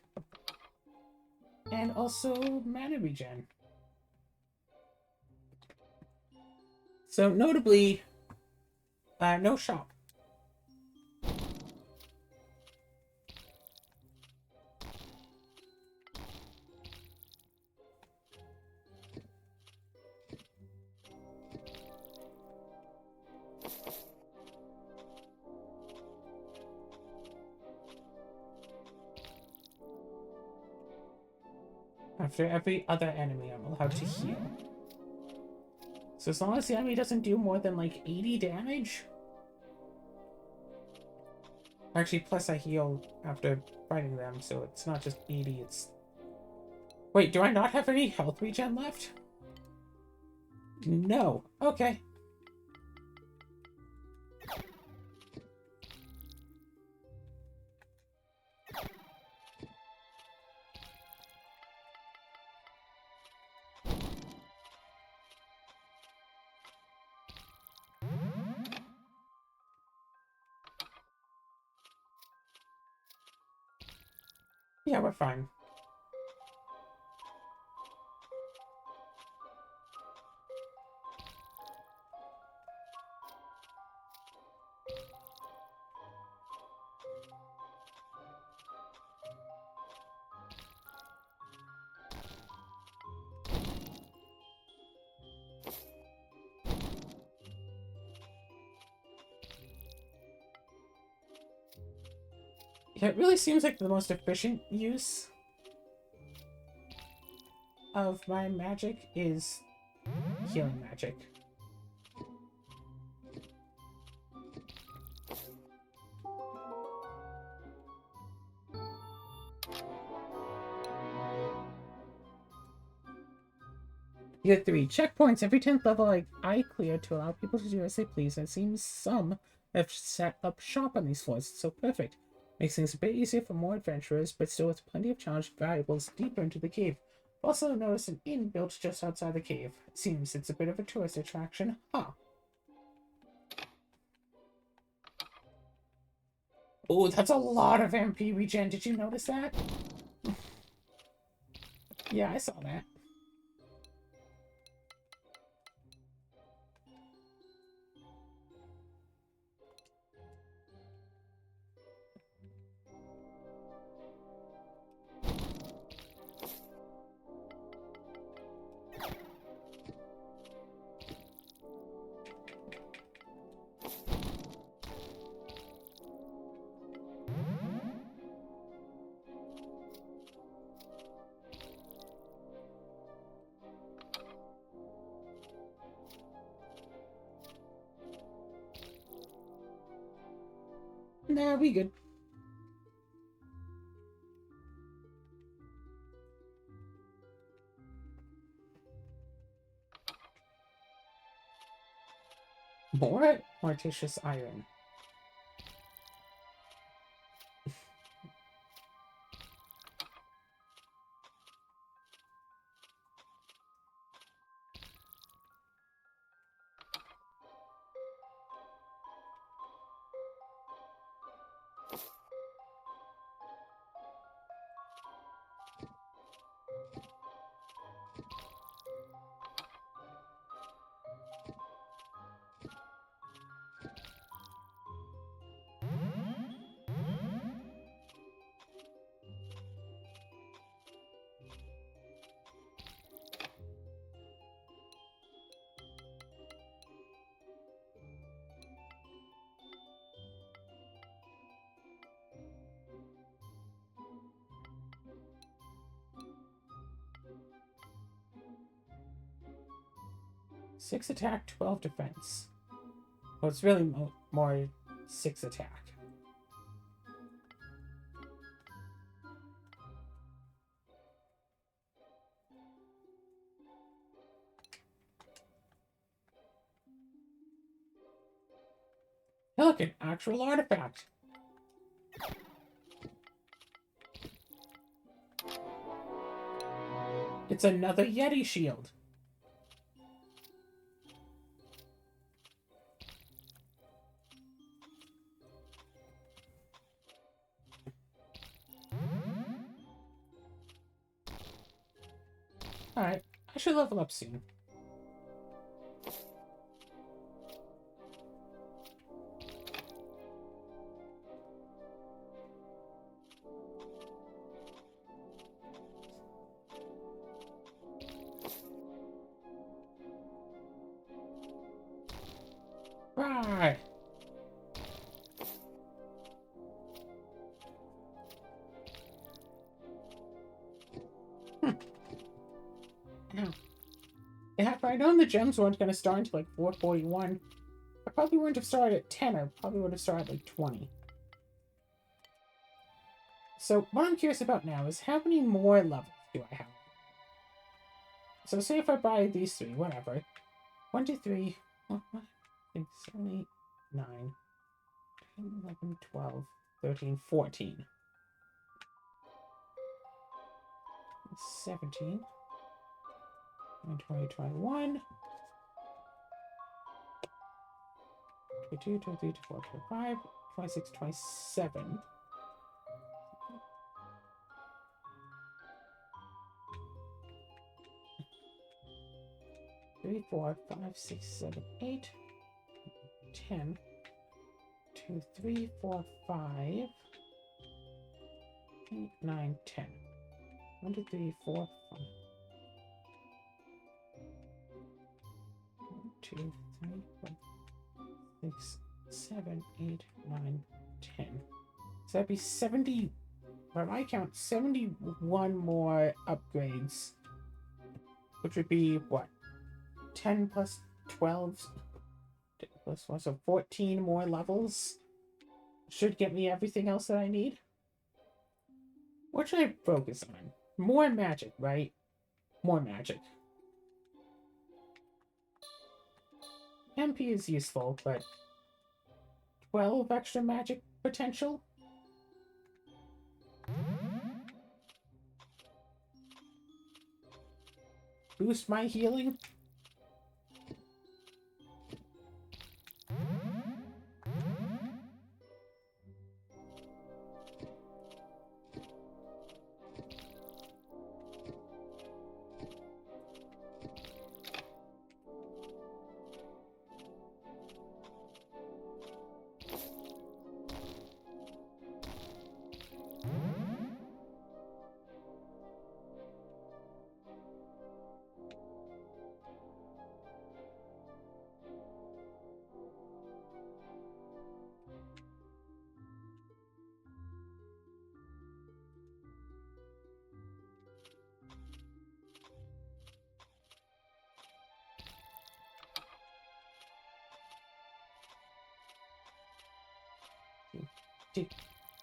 and also mana regen. So notably, no shop. After every other enemy, I'm allowed to heal. So as long as the enemy doesn't do more than like 80 damage... Actually, plus I heal after fighting them, so it's not just 80, it's... Wait, do I not have any health regen left? No. Okay. Yeah, we're fine. Yeah, it really seems like the most efficient use of my magic is healing magic. You get 3 checkpoints every 10th level I clear to allow people to do as they please. It seems some have set up shop on these floors. It's so perfect. Makes things a bit easier for more adventurers, but still with plenty of challenging valuables deeper into the cave. Also noticed an inn built just outside the cave. It seems it's a bit of a tourist attraction. Huh. Oh, that's a lot of MP regen. Did you notice that? Yeah, I saw that. Nah, we good. More Morticious Iron. Six attack, 12 defense. Well, it's really more 6 attack. Hey, look, an actual artifact. It's another Yeti shield. Alright, I should level up soon. Right. Ow. Yeah, if I'd known the gems weren't going to start until like 441, I probably wouldn't have started at 10. I probably would have started at like 20. So what I'm curious about now is how many more levels do I have? So say if I buy these 3, whatever. 1, 2, 3, 4, 5, 6, 7, 8, 9, 10, 11, 12, 13, 14, 17, 20, 21, 22, 23, 24, 25, 26, 27. 3, 4, 5, 6, 7, 8, 10. 2, 3, 4, 5, 8, 9, 10. 1, 2, 3, 4, 5. 1, 2, 3, 4, 6, 7, 8, 9, 10. So that'd be 70, by my count, 71 more upgrades. Which would be, what? 10 plus 12 plus 1, so 14 more levels. Should get me everything else that I need. What should I focus on? More magic, right? More magic. MP is useful, but 12 extra magic potential? Boost my healing?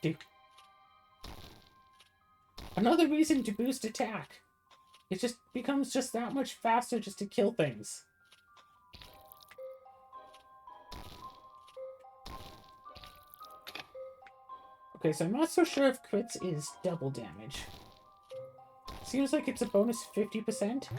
Do. Another reason to boost attack. It just becomes just that much faster just to kill things. Okay, so I'm not so sure if crits is double damage. Seems like it's a bonus 50%.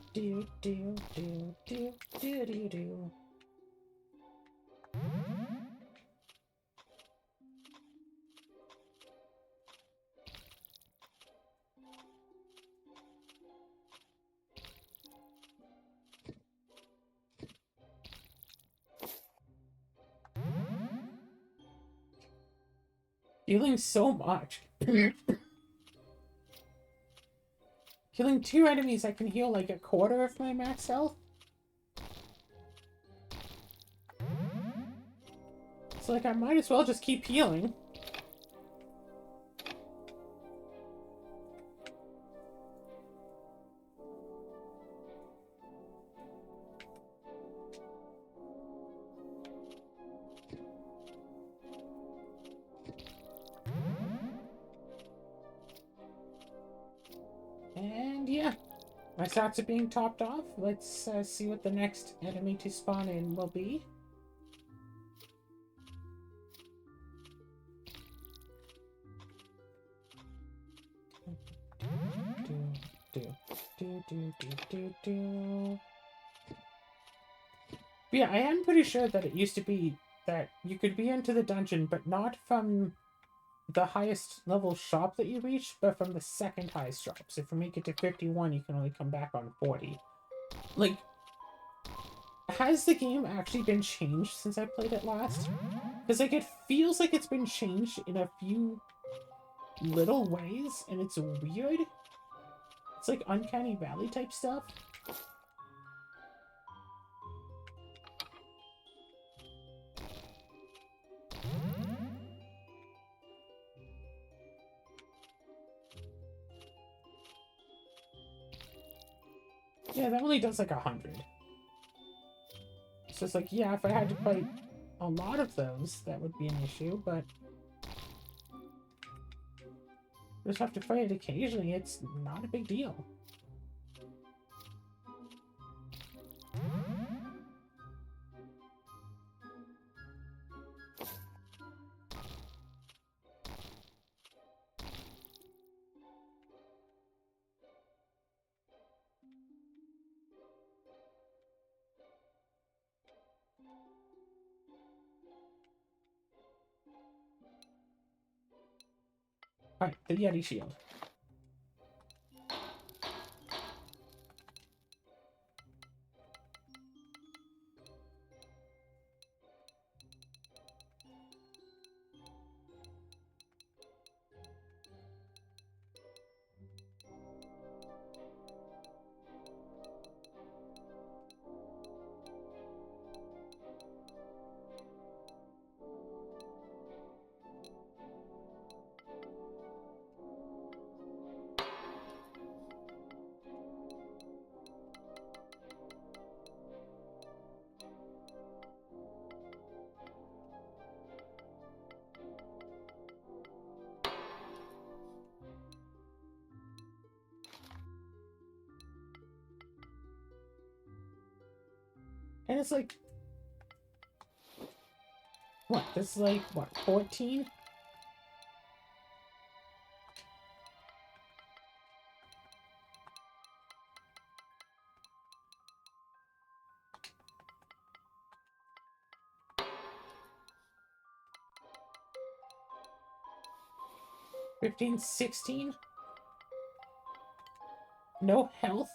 Do. Healing so much. Killing 2 enemies, I can heal like a quarter of my max health. So like I might as well just keep healing. And yeah, my stats are being topped off. Let's see what the next enemy to spawn in will be. But yeah, I am pretty sure that it used to be that you could be into the dungeon, but not from the highest level shop that you reach, but from the second highest shop. So if you make it to 51, you can only come back on 40. Like, has the game actually been changed since I played it last? Because, like, it feels like it's been changed in a few little ways, and it's weird. It's like Uncanny Valley type stuff. Yeah, that only does like 100. So it's like, yeah, if I had to fight a lot of those, that would be an issue, but just have to fight it occasionally. It's not a big deal. Alright, the Yeti shield. And it's like... What? This is like, what, 14? $15, 16? No health?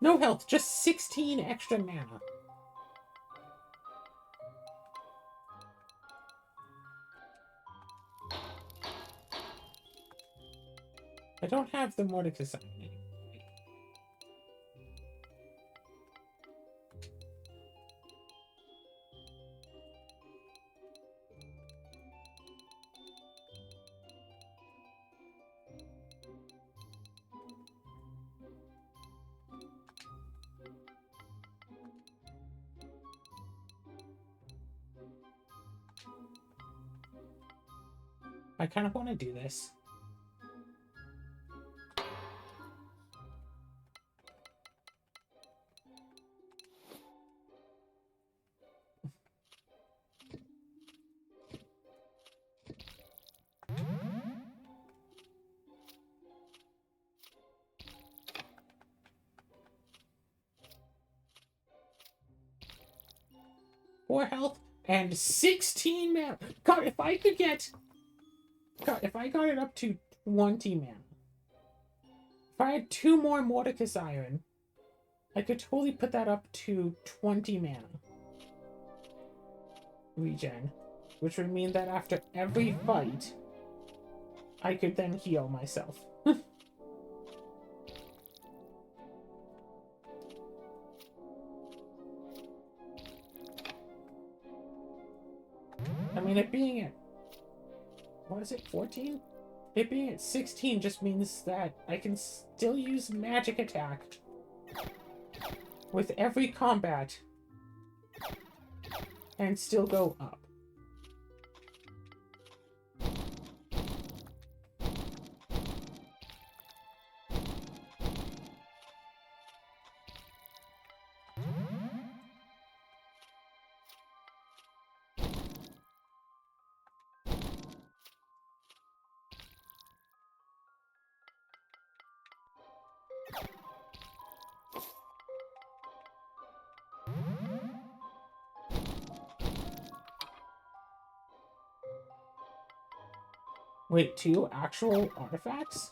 No health, just 16 extra mana. I don't have the Mordecai anymore. I kind of want to do this. Four health and 16 mana. God, if I could get... God, if I got it up to 20 mana. If I had 2 more Mordecai Iron, I could totally put that up to 20 mana. Regen. Which would mean that after every fight, I could then heal myself. I mean, it being at... What is it, 14? It being at 16 just means that I can still use magic attack with every combat and still go up. Wait, 2 actual artifacts?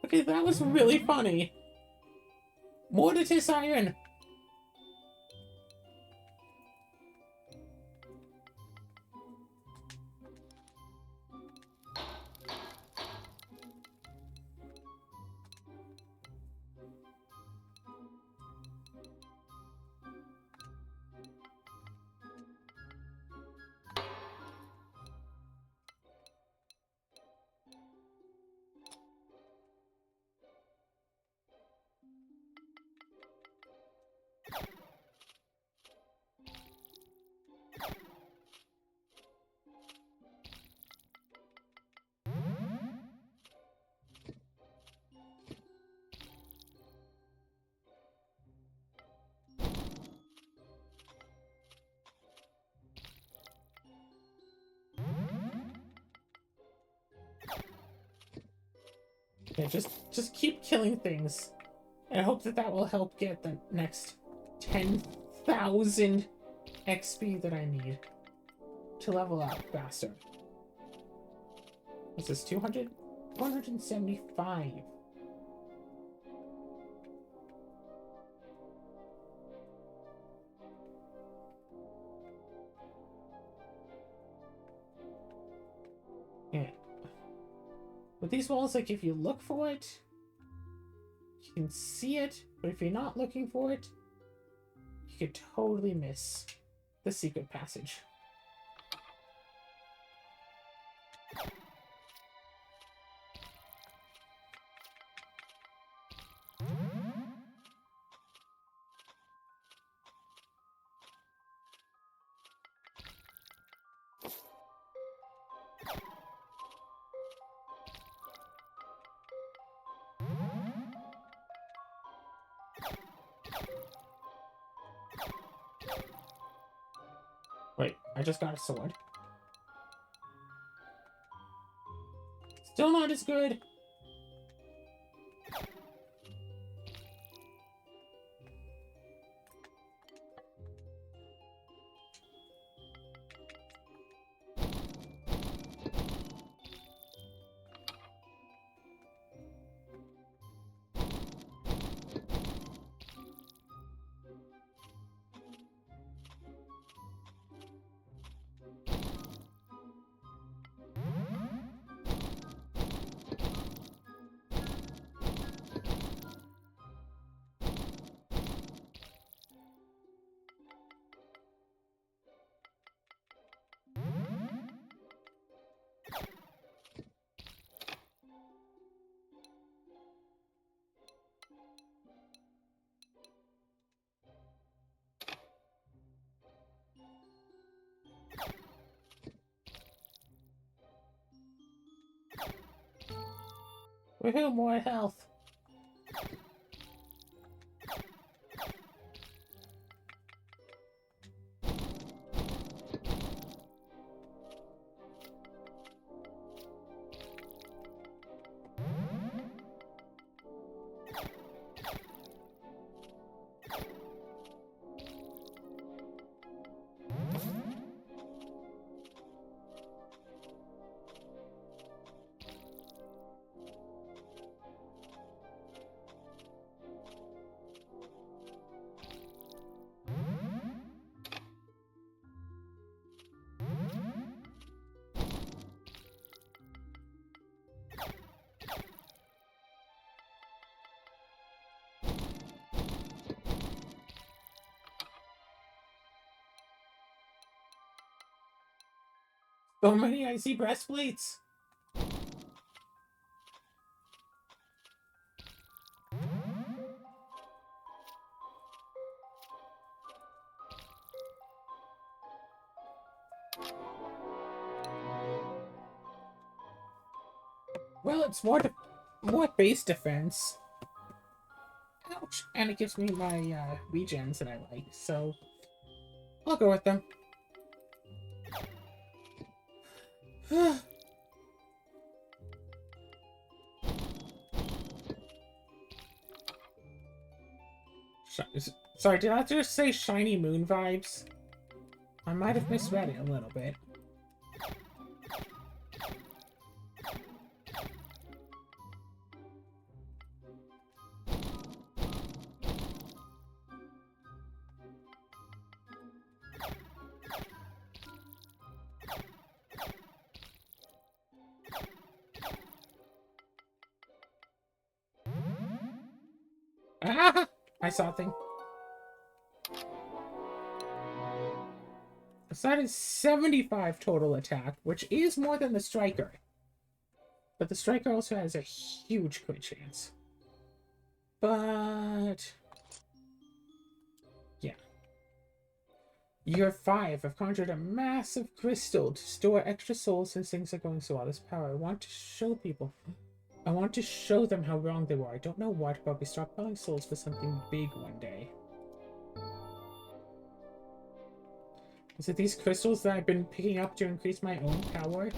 Okay, that was really funny. Mortitis Iron! Yeah, just keep killing things. And I hope that that will help get the next 10,000 XP that I need to level up faster. What's this, 200? 175. Yeah. With these walls, like, if you look for it, you can see it, but if you're not looking for it, you could totally miss the secret passage. Wait, I just got a sword. Still not as good. Woohoo, more health. So many icy breastplates. Well, it's more base defense. Ouch! And it gives me my regens that I like, so I'll go with them. Sorry, did I just say shiny moon vibes? I might have misread it a little bit. Ah! I saw a thing. So that is 75 total attack, which is more than the striker. But the striker also has a huge crit chance. But yeah. Year 5. I've conjured a massive crystal to store extra souls since things are going so well. This power I want to show people. I want to show them how wrong they were. I don't know what, but we stockpiling souls for something big one day. Is it these crystals that I've been picking up to increase my own power?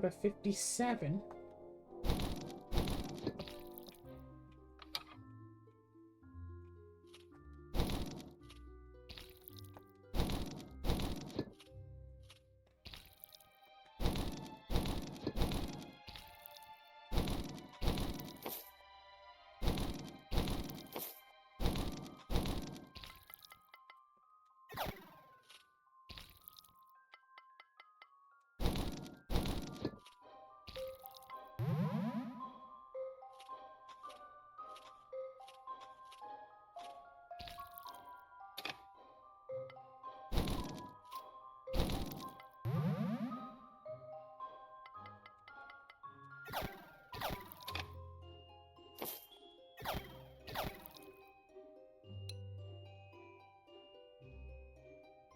of 57.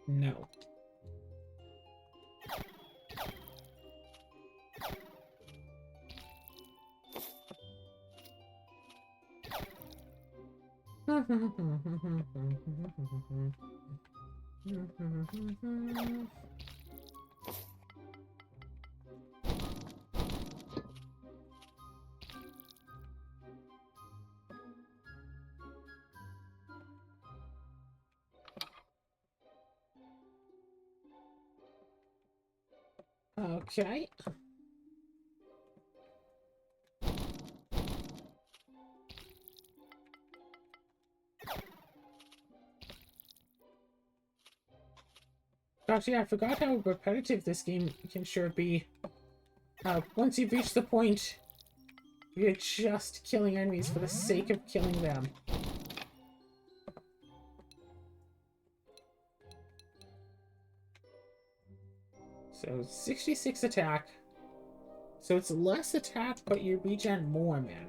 No. Okay. Gosh, yeah, I forgot how repetitive this game can sure be. Once you've reached the point, you're just killing enemies for the sake of killing them. So, 66 attack. So it's less attack, but you regen more mana.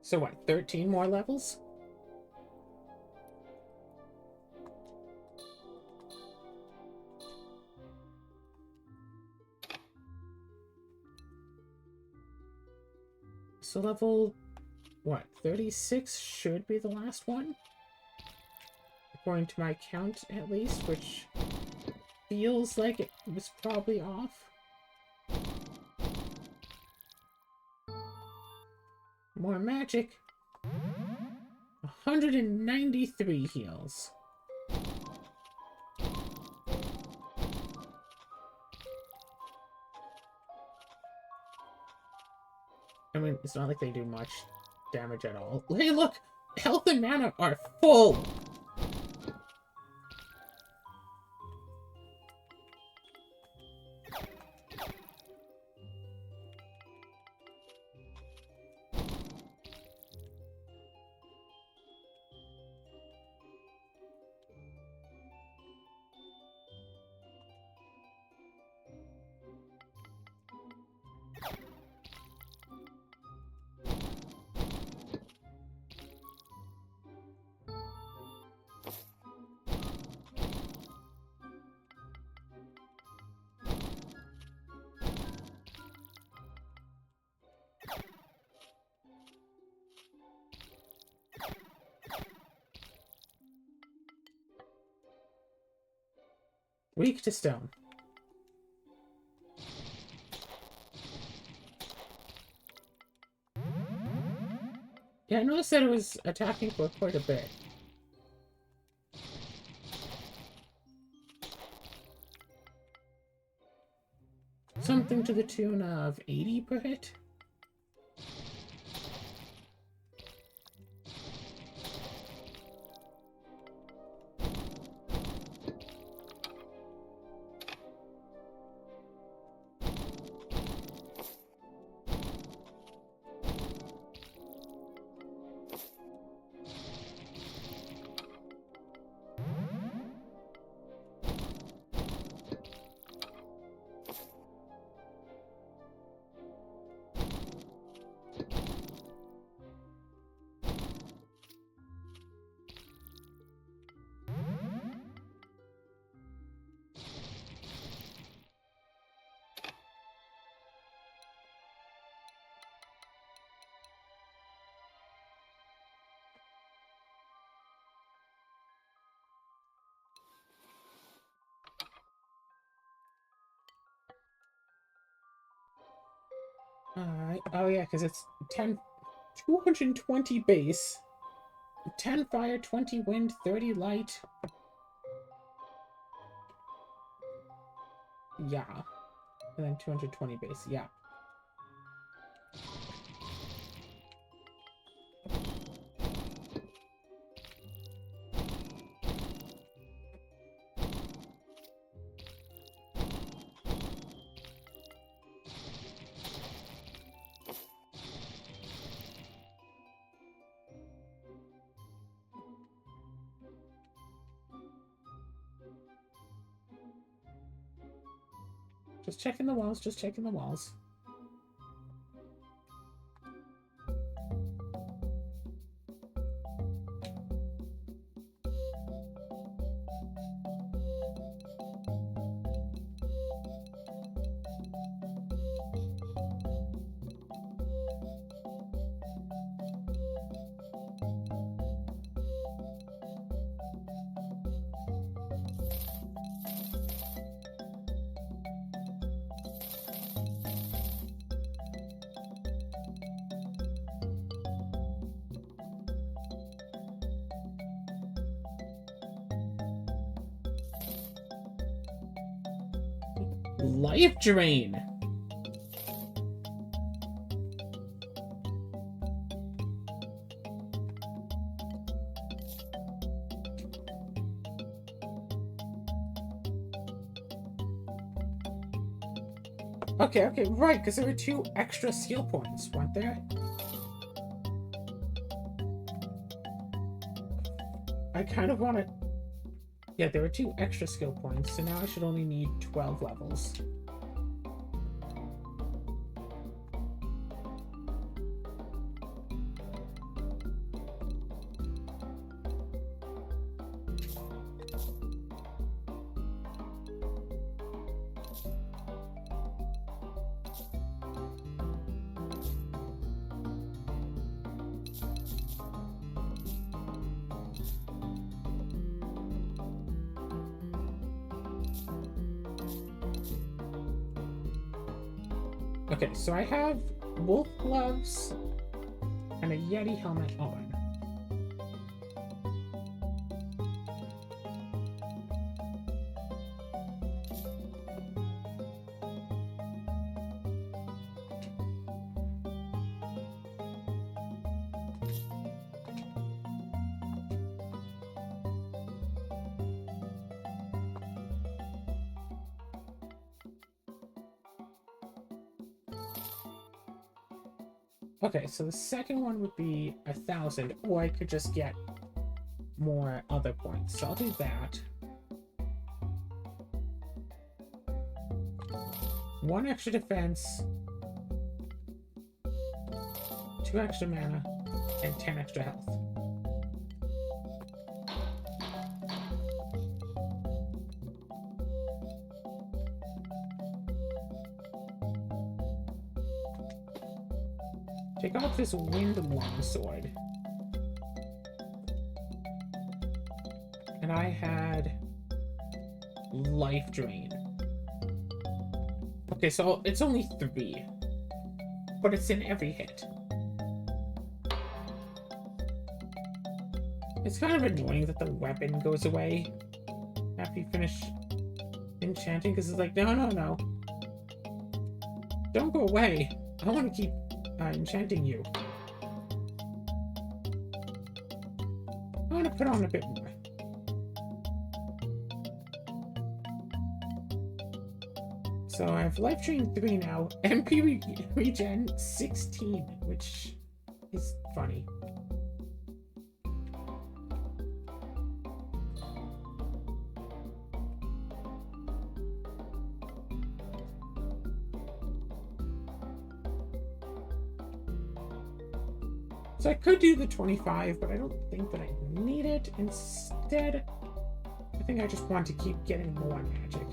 So what, 13 more levels? So level, what, 36 should be the last one? According to my count, at least, which feels like it was probably off. More magic. 193 heals. I mean, it's not like they do much damage at all. Hey, look! Health and mana are full! Weak to stone. Yeah, I noticed that it was attacking for quite a bit. Something to the tune of 80 per hit? Oh yeah, because it's 220 base, 10 fire, 20 wind, 30 light. Yeah. And then 220 base, yeah. Just checking the walls, just checking the walls. Life drain. Okay, right, because there were 2 extra skill points, weren't there? I kind of want to... Yeah, there were 2 extra skill points, so now I should only need 12 levels. Okay, so I have wolf gloves and a Yeti helmet on. Okay, so the second one would be 1,000, or I could just get more other points. So I'll do that. 1 extra defense, 2 extra mana, and 10 extra health. Take off this wind longsword. And I had life drain. Okay, so it's only 3. But it's in every hit. It's kind of annoying that the weapon goes away after you finish enchanting, because it's like, no. Don't go away. I want to keep enchanting you. I want to put on a bit more. So I have life drain 3 now, MP regen 16, which is funny. So I could do the 25, but I don't think that I need it. Instead, I think I just want to keep getting more magic.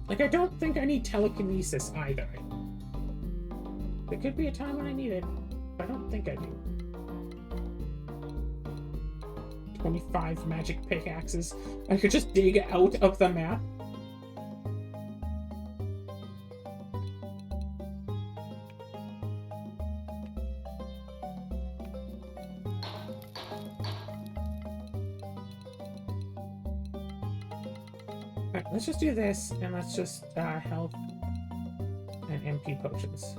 Like, I don't think I need telekinesis either. There could be a time when I need it, but I don't think I do. 25 magic pickaxes. I could just dig out of the map. Alright, let's just do this, and let's just health and MP potions.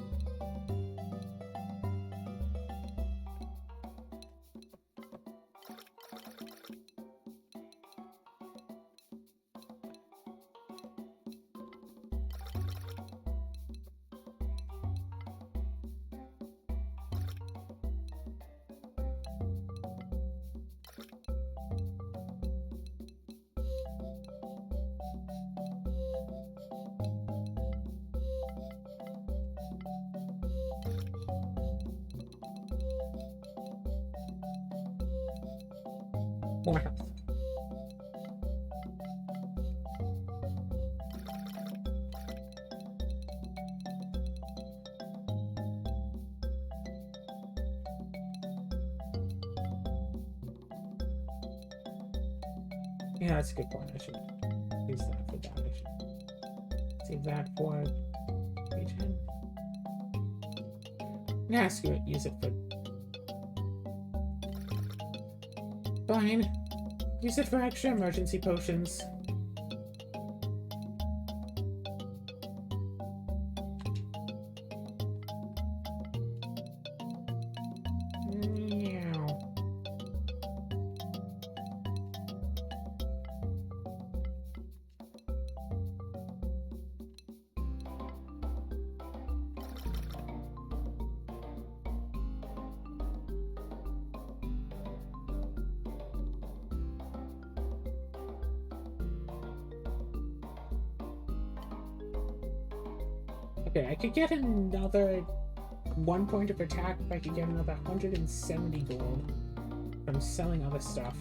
More health. Yeah, that's a good point. I should use that for damage. Save that for regen. Yeah, screw it. Use it for... Fine. Use it for extra emergency potions. Meow. Okay, I could get another 1 point of attack if I could get another 170 gold from selling other stuff.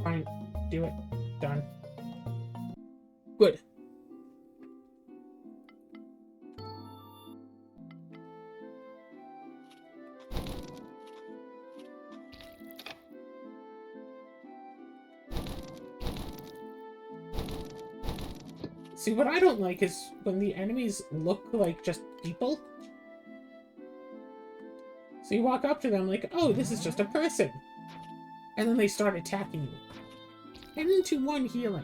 Fine, do it. Done. Good. See, what I don't like is when the enemies look like just people. So you walk up to them like, oh, this is just a person. And then they start attacking you. And into one healing.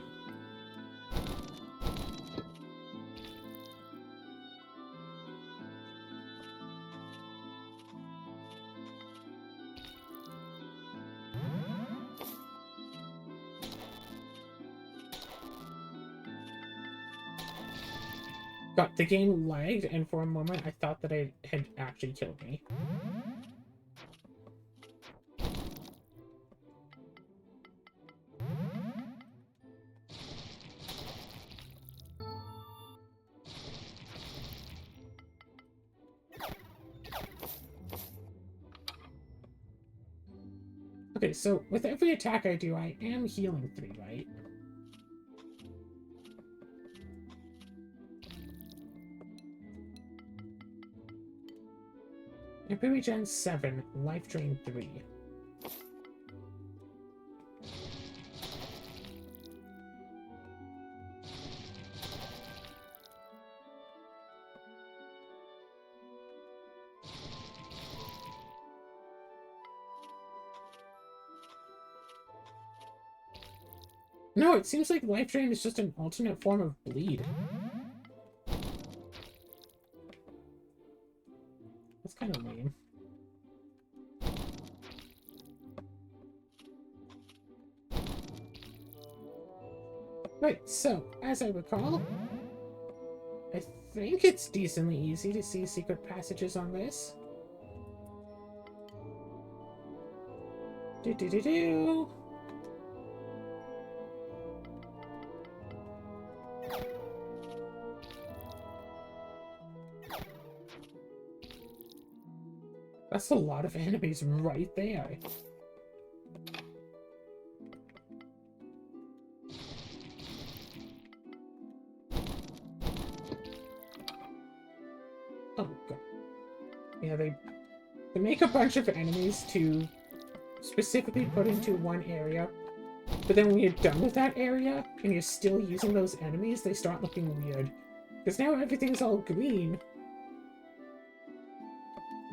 God, the game lagged, and for a moment I thought that it had actually killed me. Okay, so with every attack I do, I am healing 3, right? MP regen 7, life drain 3. No, it seems like life drain is just an alternate form of bleed. That's kind of lame. Right, so, as I recall, I think it's decently easy to see secret passages on this. Do-do-do-do! That's a lot of enemies right there. yeah, they make a bunch of enemies to specifically put into one area. But then when you're done with that area, and you're still using those enemies, they start looking weird. Because now everything's all green.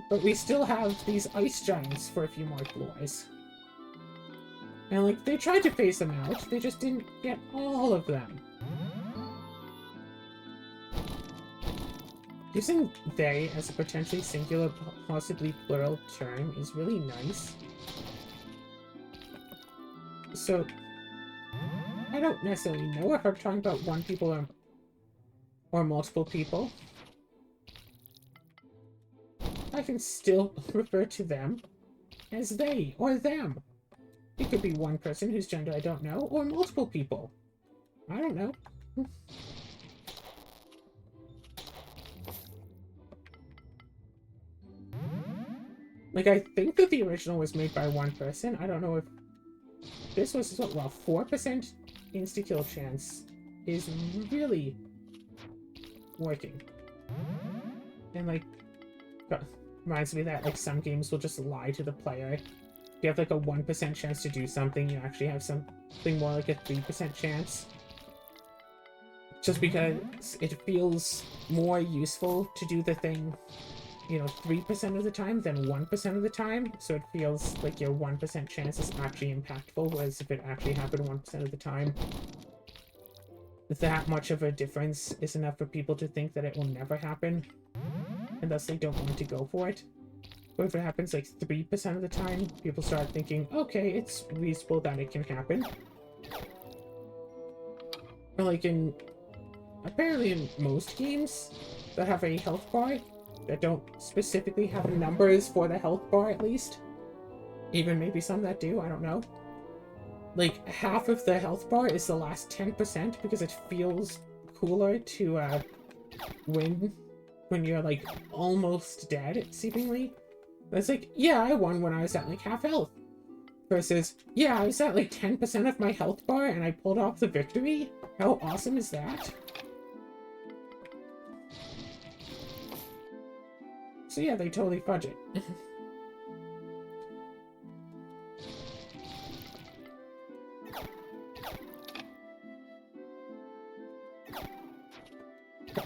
But we still have these ice giants for a few more floors. And, like, they tried to phase them out, they just didn't get all of them. Using they as a potentially singular, possibly plural term is really nice. So, I don't necessarily know if I'm talking about one people or multiple people. I can still refer to them as they or them. It could be one person whose gender I don't know, or multiple people. I don't know. Like, I think that the original was made by one person. I don't know if this was, well, 4% insta-kill chance is really working. And, like, reminds me that, like, some games will just lie to the player. If you have, like, a 1% chance to do something, you actually have something more like a 3% chance. Just because it feels more useful to do the thing, you know, 3% of the time than 1% of the time, so it feels like your 1% chance is actually impactful, whereas if it actually happened 1% of the time, that much of a difference is enough for people to think that it will never happen, and thus they don't want to go for it. But if it happens like 3% of the time, people start thinking, okay, it's reasonable that it can happen. Or like apparently in most games that have a health bar, that don't specifically have numbers for the health bar at least. Even maybe some that do, I don't know. Like, half of the health bar is the last 10% because it feels cooler to win when you're like almost dead, seemingly. But it's like, yeah, I won when I was at like half health. Versus, yeah, I was at like 10% of my health bar and I pulled off the victory. How awesome is that? So yeah, they totally fudge it.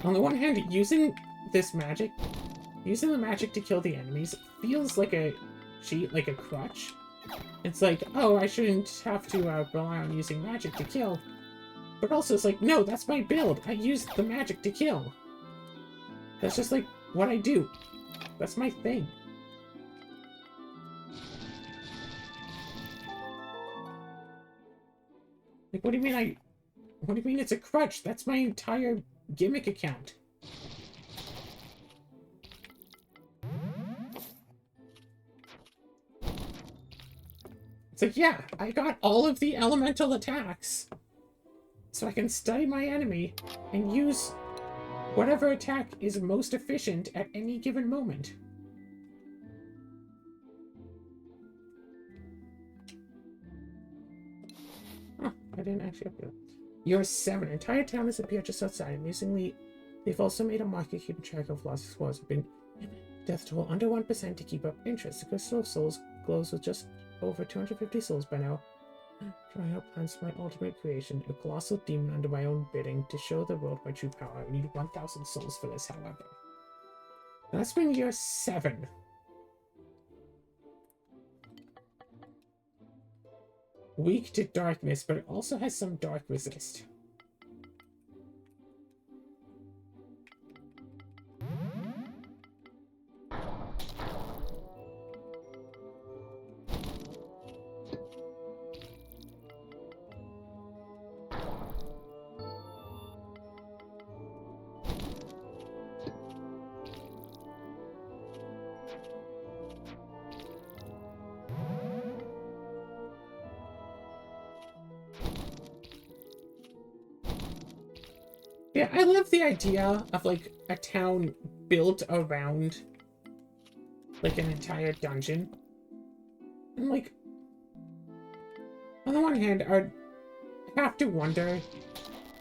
On the one hand, using the magic to kill the enemies feels like a cheat, like a crutch. It's like, oh, I shouldn't have to rely on using magic to kill. But also it's like, no, that's my build. I use the magic to kill. That's just like what I do. That's my thing. Like, what do you mean it's a crutch? That's my entire gimmick account. It's like, yeah, I got all of the elemental attacks. So I can study my enemy and use whatever attack is most efficient at any given moment. Huh, I didn't actually update it. You're 7. Entire town has appeared just outside. Amusingly, they've also made a market keeping track of lost scores. Have been death toll under 1% to keep up interest. The Crystal of Souls glows with just over 250 souls by now. Trying out plans for my ultimate creation, a colossal demon under my own bidding, to show the world my true power. I need 1,000 souls for this, however. That's been year 7. Weak to darkness, but it also has some dark resist. Yeah, I love the idea of, like, a town built around, like, an entire dungeon. And, like, on the one hand, I'd have to wonder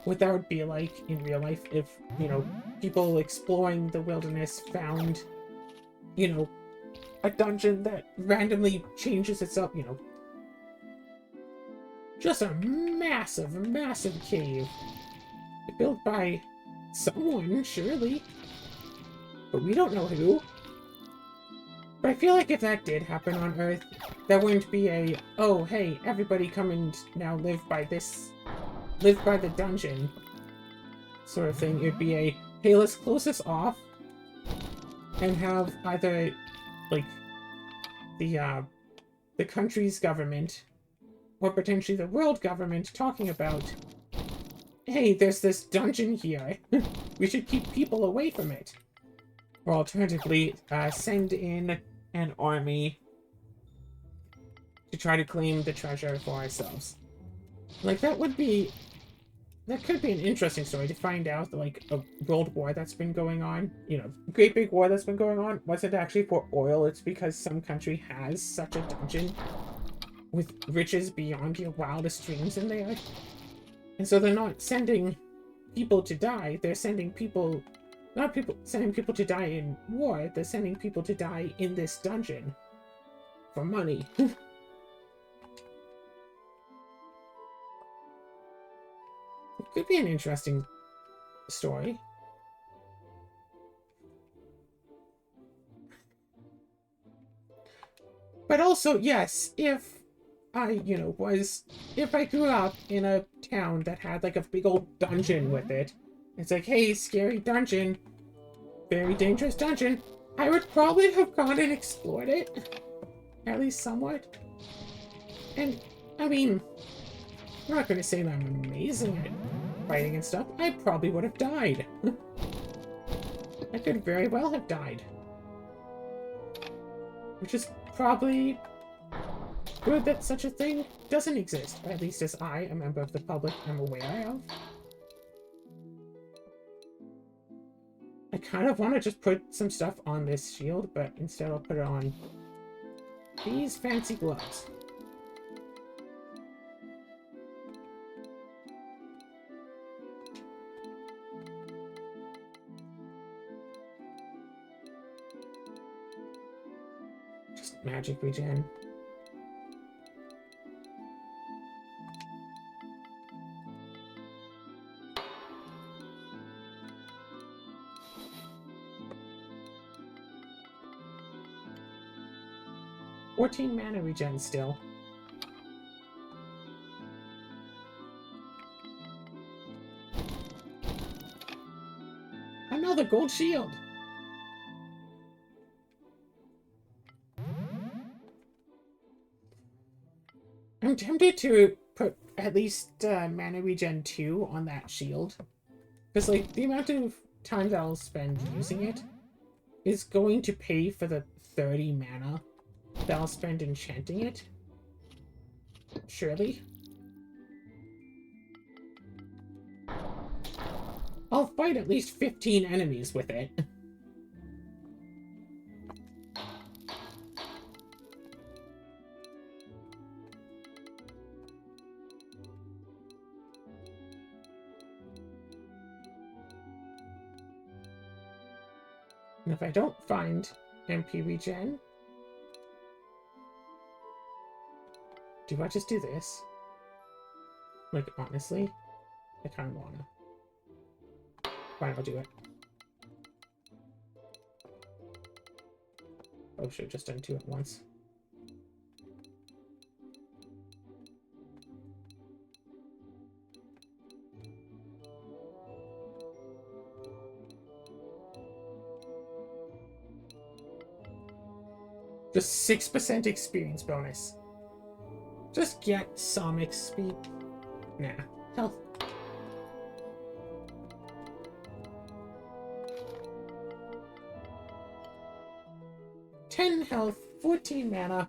what that would be like in real life if, you know, people exploring the wilderness found you know, a dungeon that randomly changes itself, you know. Just a massive, massive cave. Built by someone, surely. But we don't know who. But I feel like if that did happen on Earth, there wouldn't be a, oh, hey, everybody come and now live by the dungeon sort of thing. It'd be a, hey, let's close this off and have either, like, the country's government or potentially the world government talking about, hey, there's this dungeon here. We should keep people away from it. Or alternatively, send in an army to try to claim the treasure for ourselves. Like, that could be an interesting story to find out that, like, a world war that's been going on, you know, great big war that's been going on, wasn't actually for oil, it's because some country has such a dungeon with riches beyond your wildest dreams in there. And so they're not sending people to die, they're sending people, sending people to die in war, they're sending people to die in this dungeon. For money. It could be an interesting story. But also, yes, if I grew up in a town that had like a big old dungeon with it, it's like, hey, scary dungeon, very dangerous dungeon, I would probably have gone and explored it, at least somewhat. And, I mean, I'm not going to say that I'm amazing at fighting and stuff, I probably would have died. I could very well have died. Which is probably good that such a thing doesn't exist, or at least as I, a member of the public, am aware of. I kind of want to just put some stuff on this shield, but instead I'll put it on these fancy gloves. Just magic regen. $14 mana regen still. Another gold shield. I'm tempted to put at least mana regen 2 on that shield. Because, like, the amount of time that I'll spend using it is going to pay for the 30 mana that I'll spend enchanting it. Surely. I'll fight at least 15 enemies with it. And if I don't find MP regen, do I just do this? Like, honestly, I kind of wanna. Fine, I'll do it. Oh, should have just done 2 at once. Just 6% experience bonus. Just get some XP. Nah. Health. Health, 14 mana,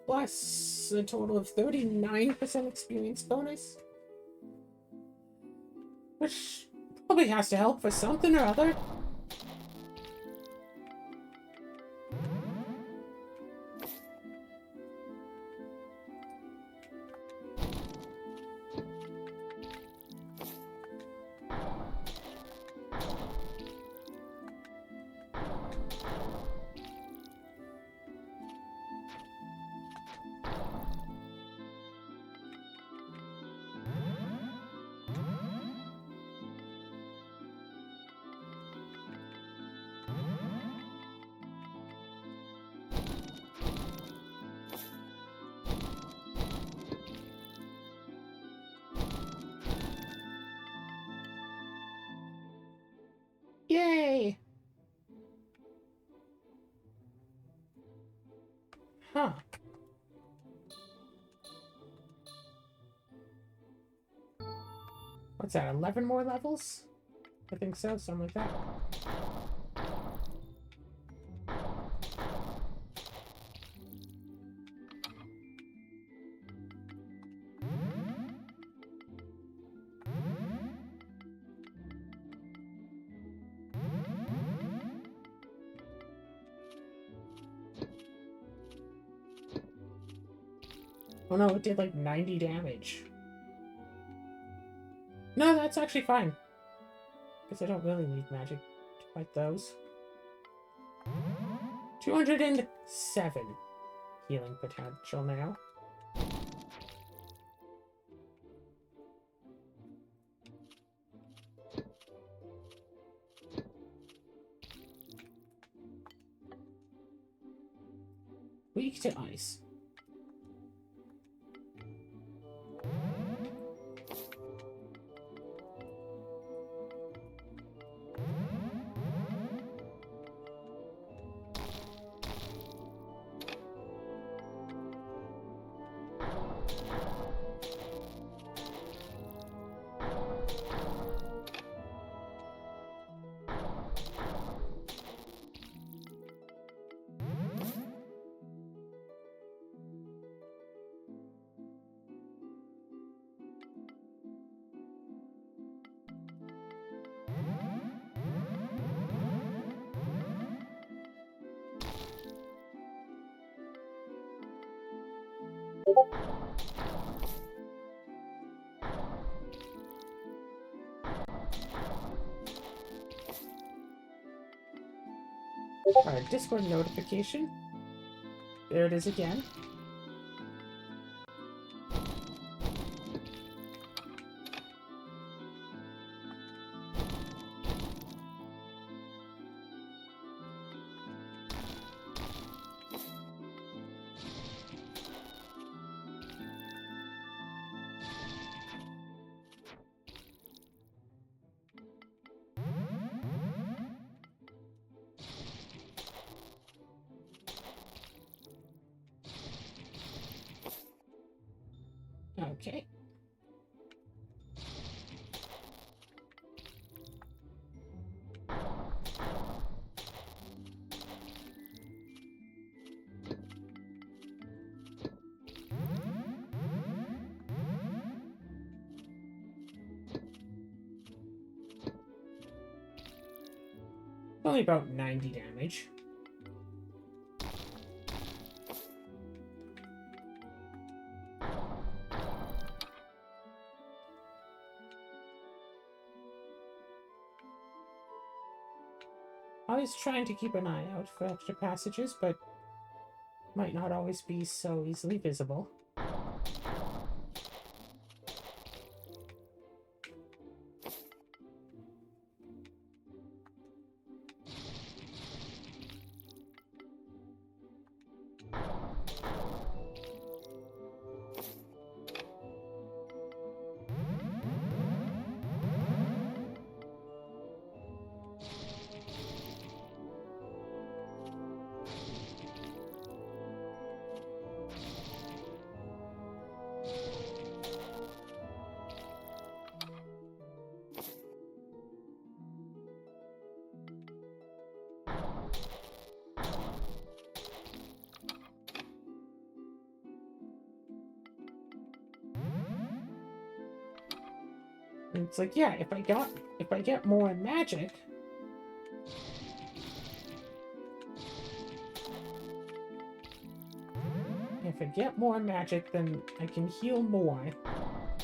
plus a total of 39% experience bonus. Which probably has to help for something or other. Huh. What's that, 11 more levels? I think so, something like that. Oh no, it did like 90 damage. No, that's actually fine. Because I don't really need magic to fight those. 207 healing potential now. Weak to ice. Alright, Discord notification. There it is again. Okay. Only about 90 damage. Always trying to keep an eye out for extra passages, but might not always be so easily visible. And it's like, yeah, if I get more magic, then I can heal more.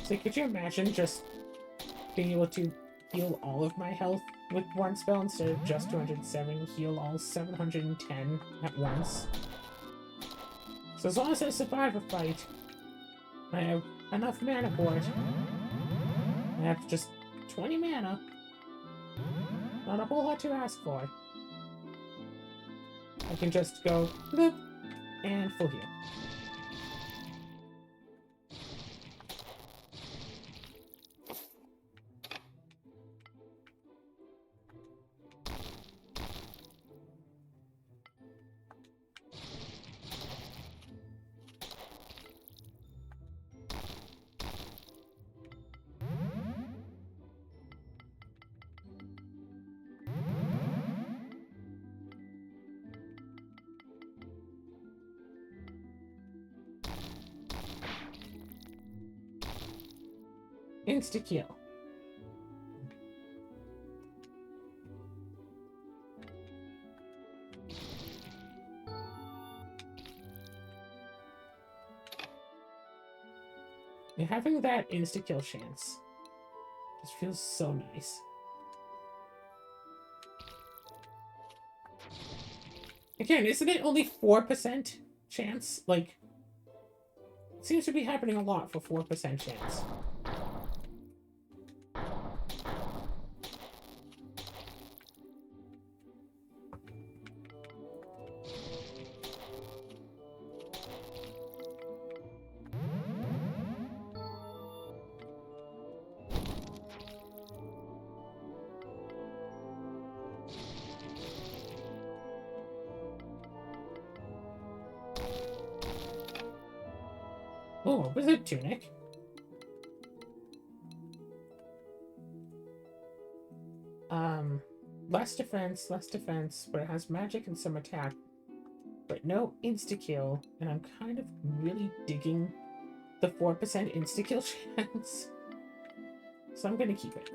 So could you imagine just being able to heal all of my health with one spell instead of just 207, heal all 710 at once? So as long as I survive a fight, I have enough mana for it. I have just 20 mana. Not a whole lot to ask for. I can just go bloop and full heal. Insta-kill. And having that insta-kill chance just feels so nice. Again, isn't it only 4% chance? Like, it seems to be happening a lot for 4% chance. Oh, wizard tunic. Less defense, but it has magic and some attack. But no insta-kill, and I'm kind of really digging the 4% insta-kill chance. So I'm gonna keep it.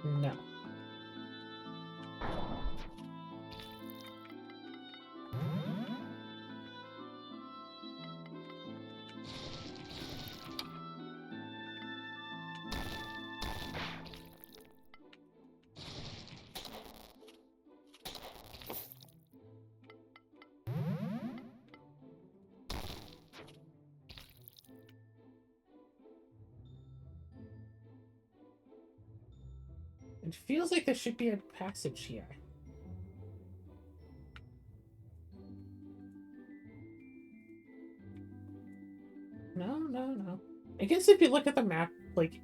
No. It feels like there should be a passage here. No. I guess if you look at the map, like,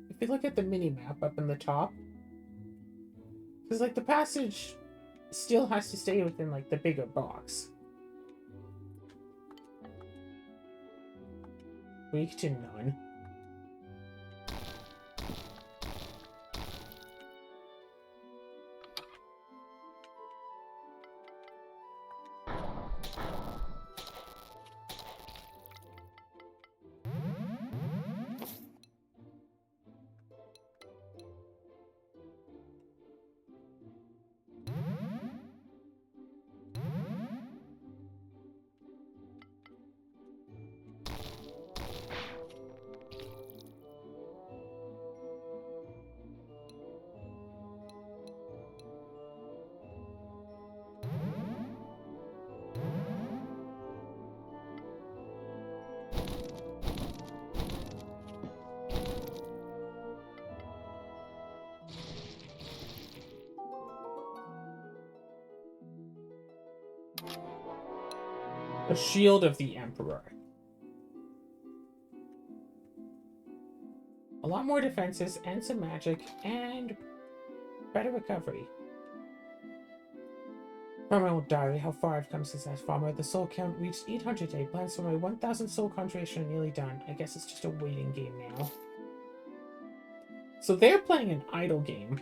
if you look at the mini-map up in the top, because, like, the passage still has to stay within, like, the bigger box. Weak to none. A shield of the Emperor. A lot more defenses and some magic and better recovery. From my old diary, how far I've come since last farmer. The soul count reached 808. Plans for my 1000 soul conjuration are nearly done. I guess it's just a waiting game now. So they're playing an idle game.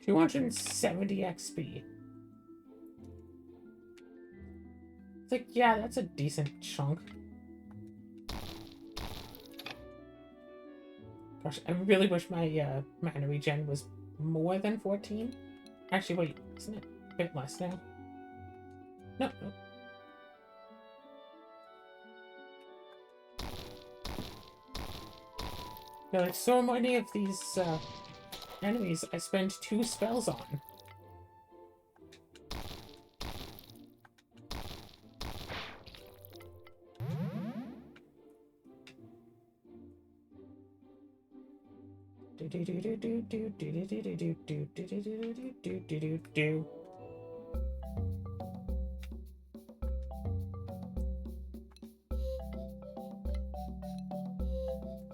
$270 XP. It's like, yeah, that's a decent chunk. Gosh, I really wish my mana regen was more than 14. Actually, wait, isn't it a bit less now? No, no. No, it's so many of these enemies I spend 2 spells on.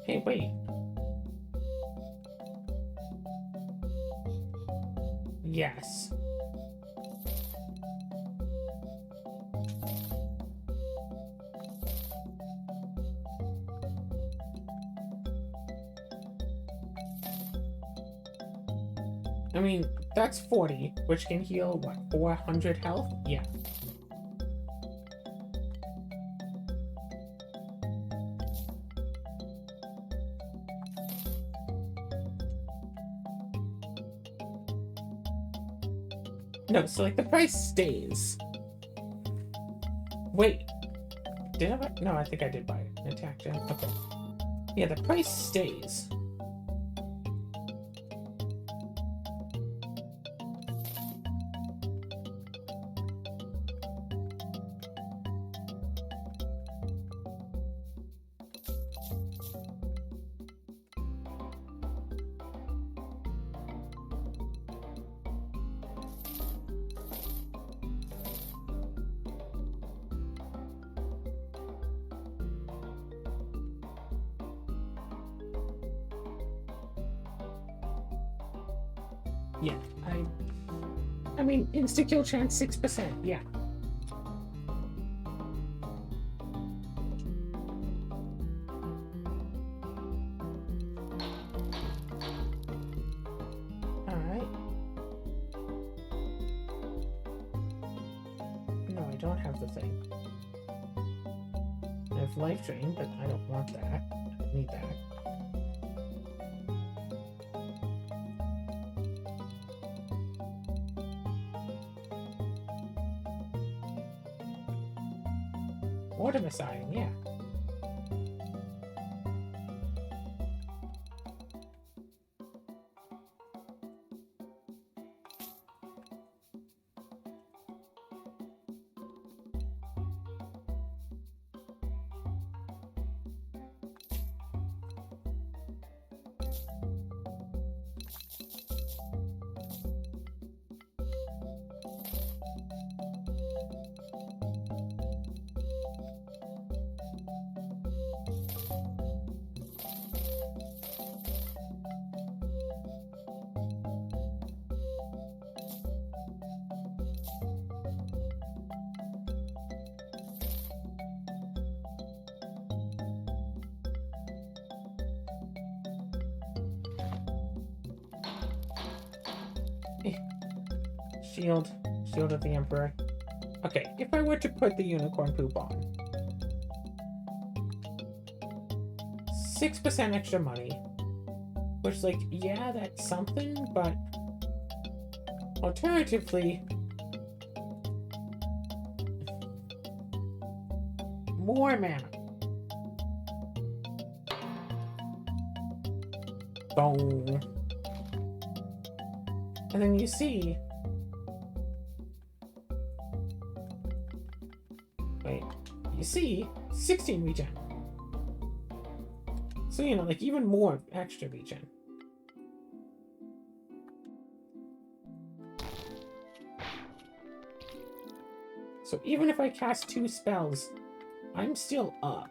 Hey, wait. Yes. I mean, that's 40, which can heal, what, 400 health? Yeah. No, so, like, the price stays. Wait. Did I buy? No, I think I did buy an attack gem. Okay. Yeah, the price stays. Yeah, I mean, insta-kill chance 6%, yeah. Alright. No, I don't have the thing. I have life drain, but I don't want that. I don't need that. Artemis iron, yeah. Shield of the Emperor. Okay, if I were to put the unicorn poop on, 6% extra money, which, like, yeah, that's something, but alternatively, more mana. Boom. And then you see, wait, you see 16 regen. So, you know, like, even more extra regen. So even if I cast 2 spells, I'm still up.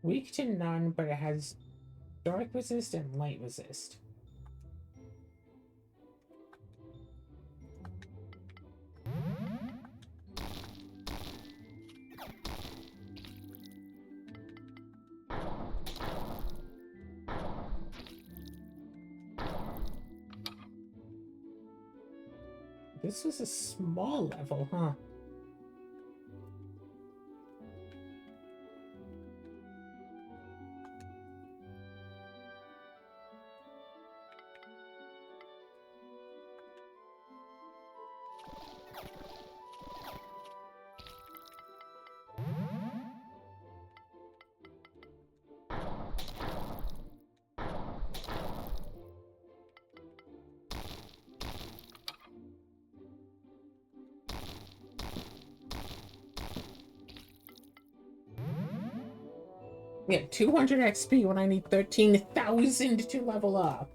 Weak to none, but it has dark resist and light resist. This was a small level, huh? Yeah, 200 XP when I need 13,000 to level up.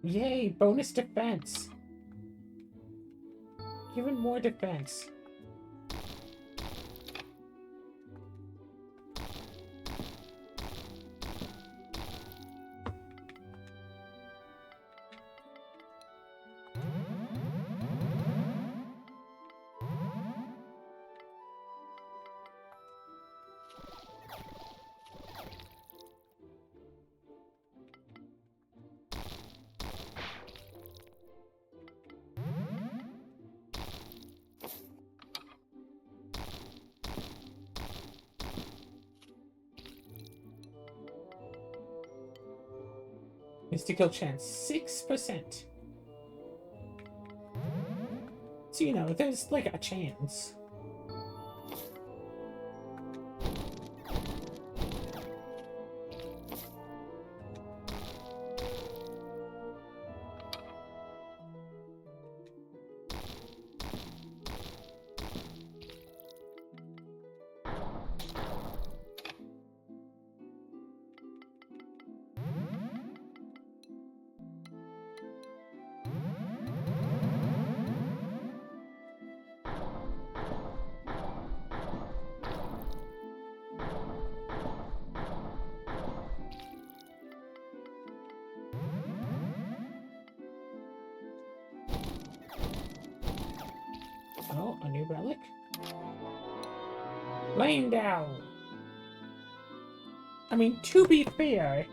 Yay, bonus defense. Even more defense. Mystical chance, 6%. So, you know, there's like a chance. Oh, a new relic. Laying down. I mean, to be fair,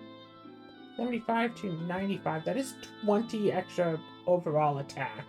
75 to 95, that is 20 extra overall attack.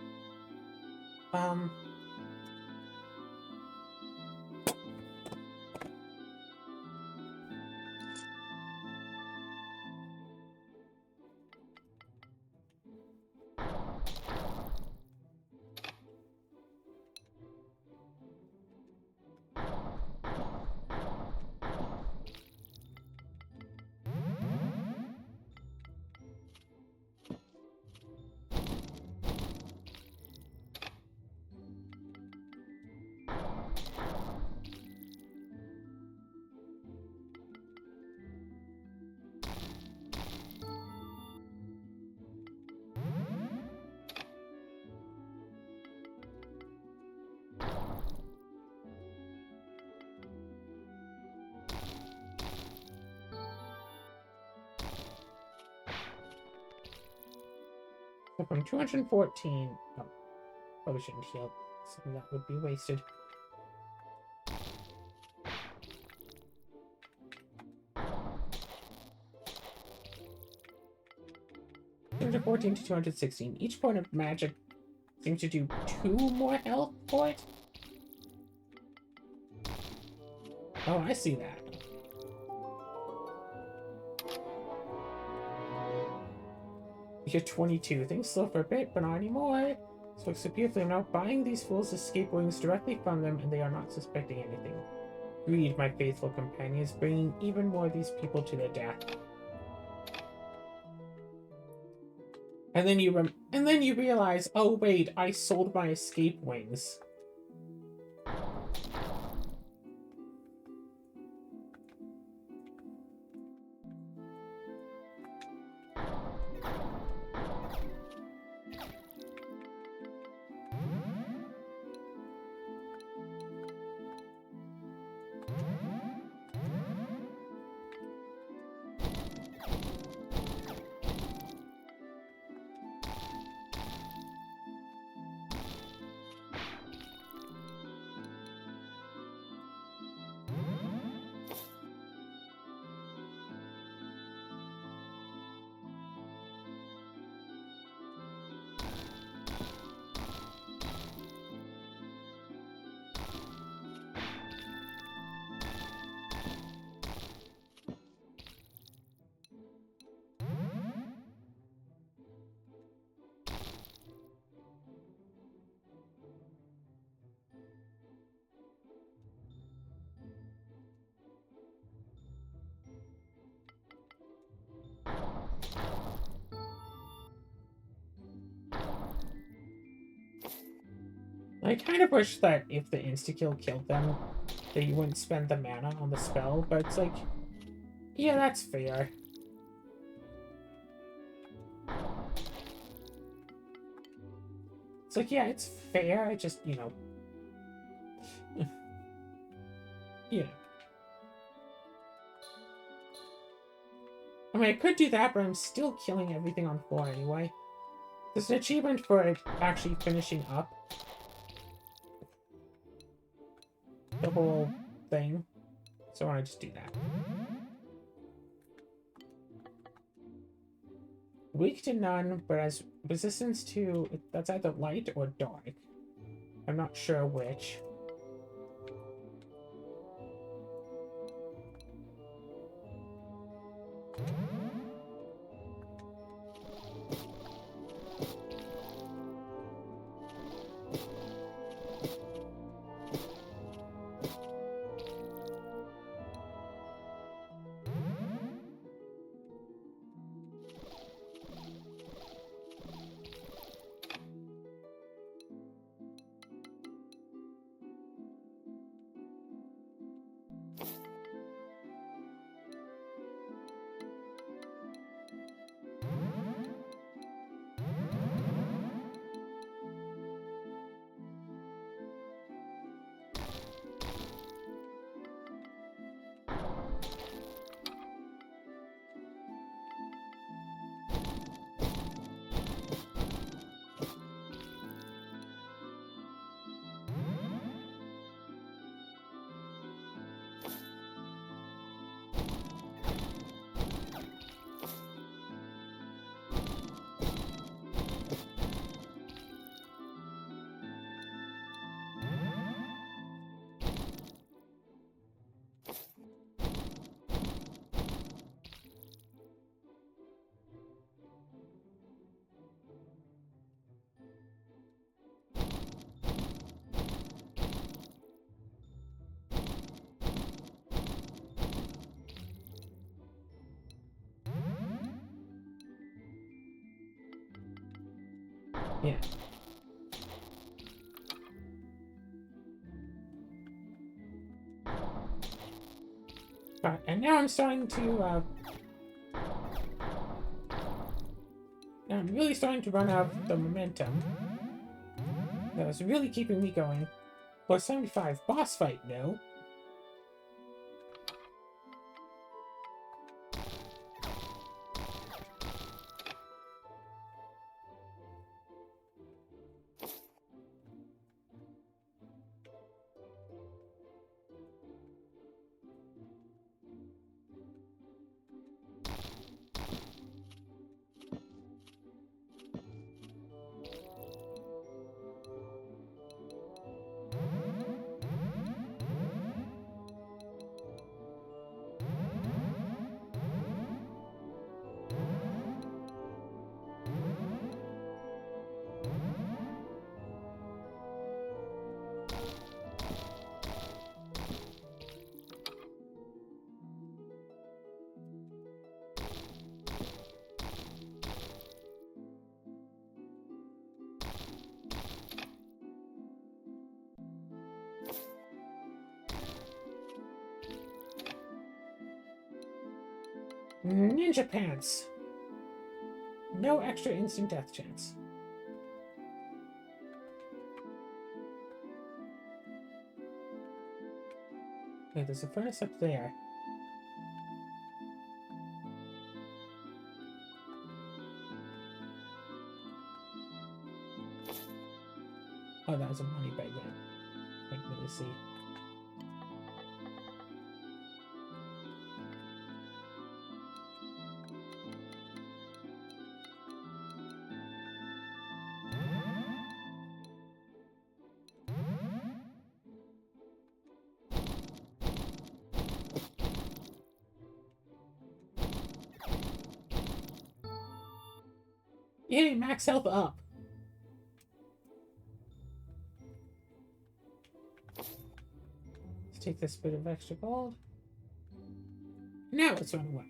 From 214. Oh, probably shouldn't heal. Something that would be wasted. 214 to 216. Each point of magic seems to do 2 more health for it. Oh, I see that. You're 22. Things slow for a bit, but not anymore. Spoke so beautifully. I'm now buying these fools' escape wings directly from them, and they are not suspecting anything. Greed, my faithful companions, bringing even more of these people to their death. And then you realize, oh wait, I sold my escape wings. I kind of wish that if the insta-kill killed them, that you wouldn't spend the mana on the spell, but it's like, yeah, that's fair. It's like, yeah, it's fair, I just, you know... yeah. I mean, I could do that, but I'm still killing everything on floor anyway. There's an achievement for it actually finishing up the whole thing, so I want to just do that. Weak to none, but has resistance to... that's either light or dark. I'm not sure which. Yeah. Right, and now I'm starting to, now I'm really starting to run out of the momentum. That was really keeping me going. Plus 75, boss fight, no. Ninja pants. No extra instant death chance. Okay, there's a furnace up there. Oh, that was a money bag then. Can't really see. Yay, max health up. Let's take this bit of extra gold. Now let's run away.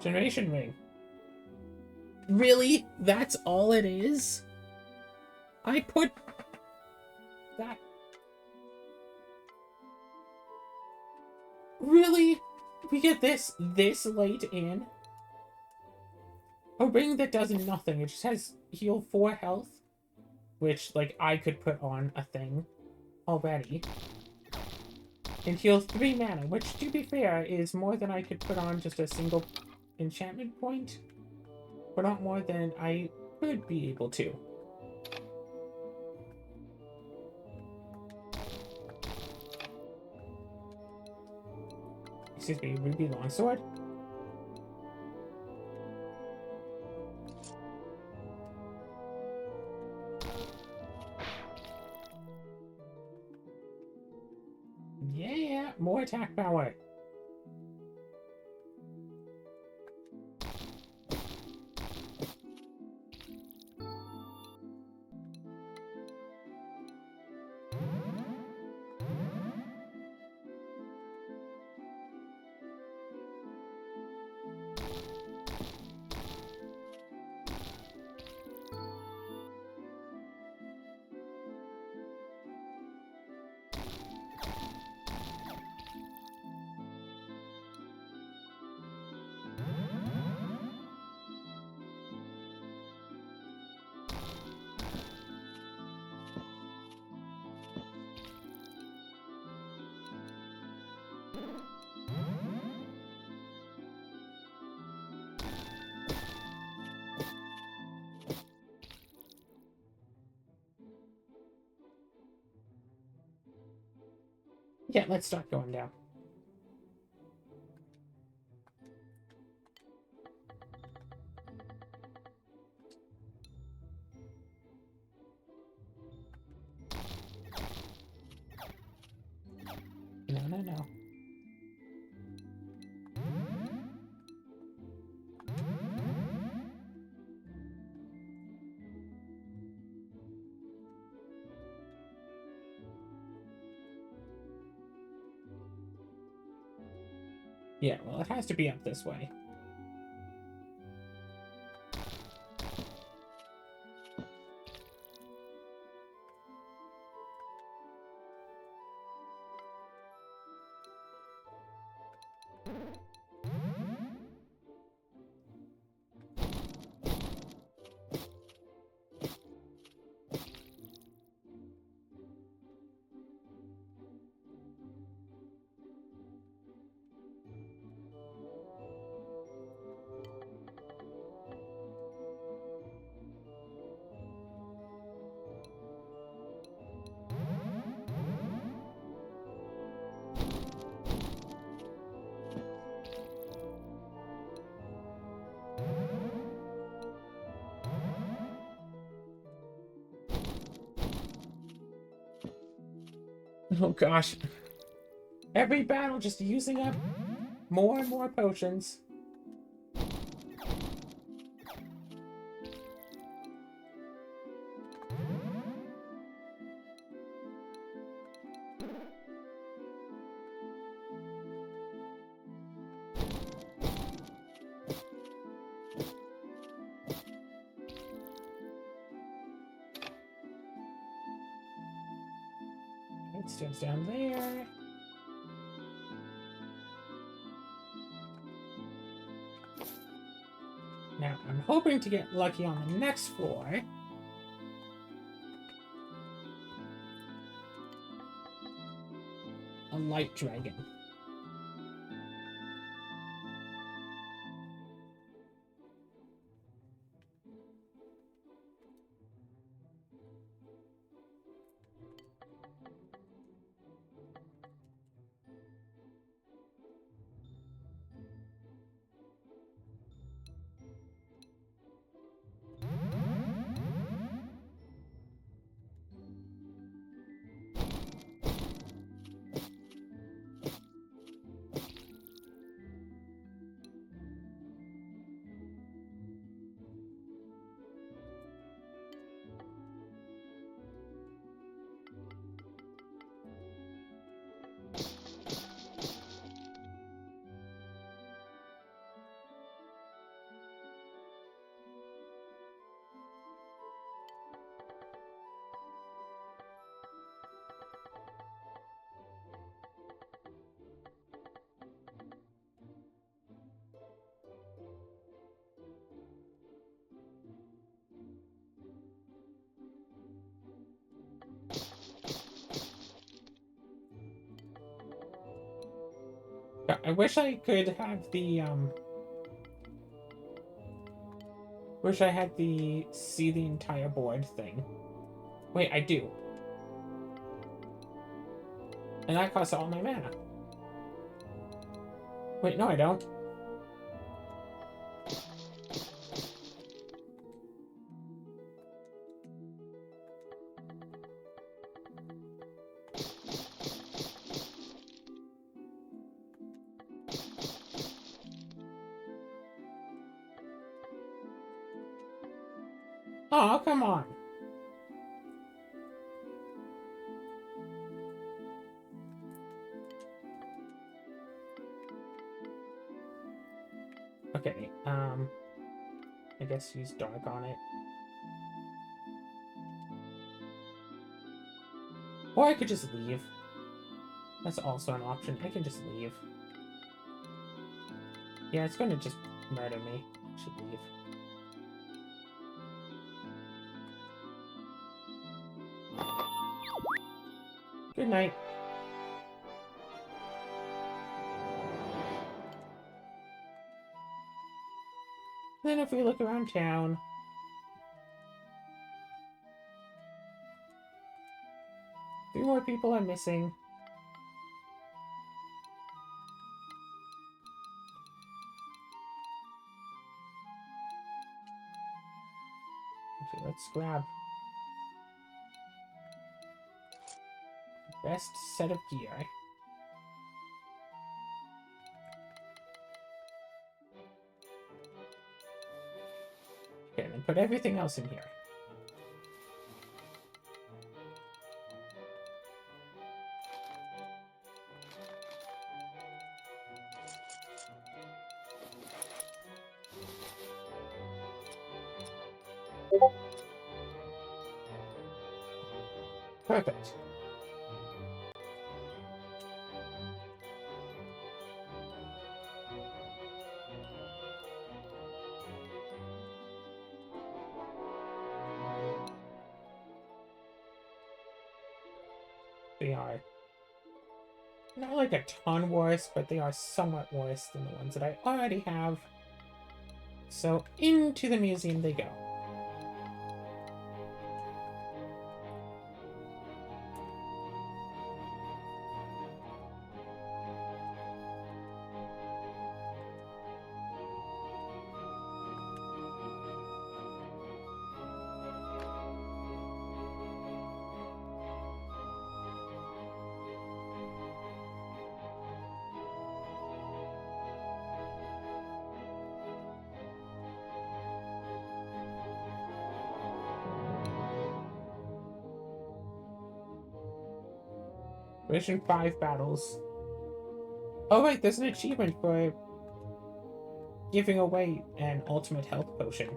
Generation ring. Really? That's all it is? I put that. Really? We get this late in? A ring that does nothing. It just has heal 4 health. Which, like, I could put on a thing already. And heal 3 mana, which, to be fair, is more than I could put on just a single enchantment point. But not more than I could be able to. Excuse me, Ruby Longsword? Yeah, more attack power. Yeah, let's start going down. No. Yeah, well, it has to be up this way. Oh gosh. Every battle just using up more and more potions. Stairs down there. Now, I'm hoping to get lucky on the next floor. A light dragon. I wish I could have the, wish I had the see the entire board thing. Wait, I do. And that costs all my mana. Wait, no I don't. Oh, come on. Okay, I guess use dark on it. Or I could just leave. That's also an option. I can just leave. Yeah, it's gonna just murder me. I should leave. Good night. Then if we look around town... Three more people are missing. Actually, let's grab... best set of gear. Okay, and then put everything else in here. Perfect. They are not like a ton worse, but they are somewhat worse than the ones that I already have. So into the museum they go. Mission 5 battles. Oh wait, there's an achievement for giving away an ultimate health potion.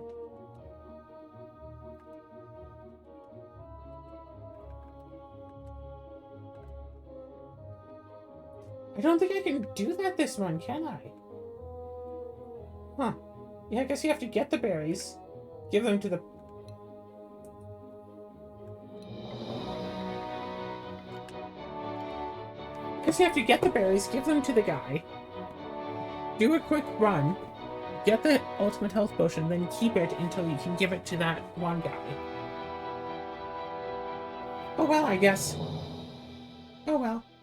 I don't think I can do that this one, can I? Huh. Yeah, I guess you have to get the berries. Give them to the... I guess you have to get the berries, give them to the guy. Do a quick run. Get the ultimate health potion, then keep it until you can give it to that one guy. Oh well, I guess. Oh well.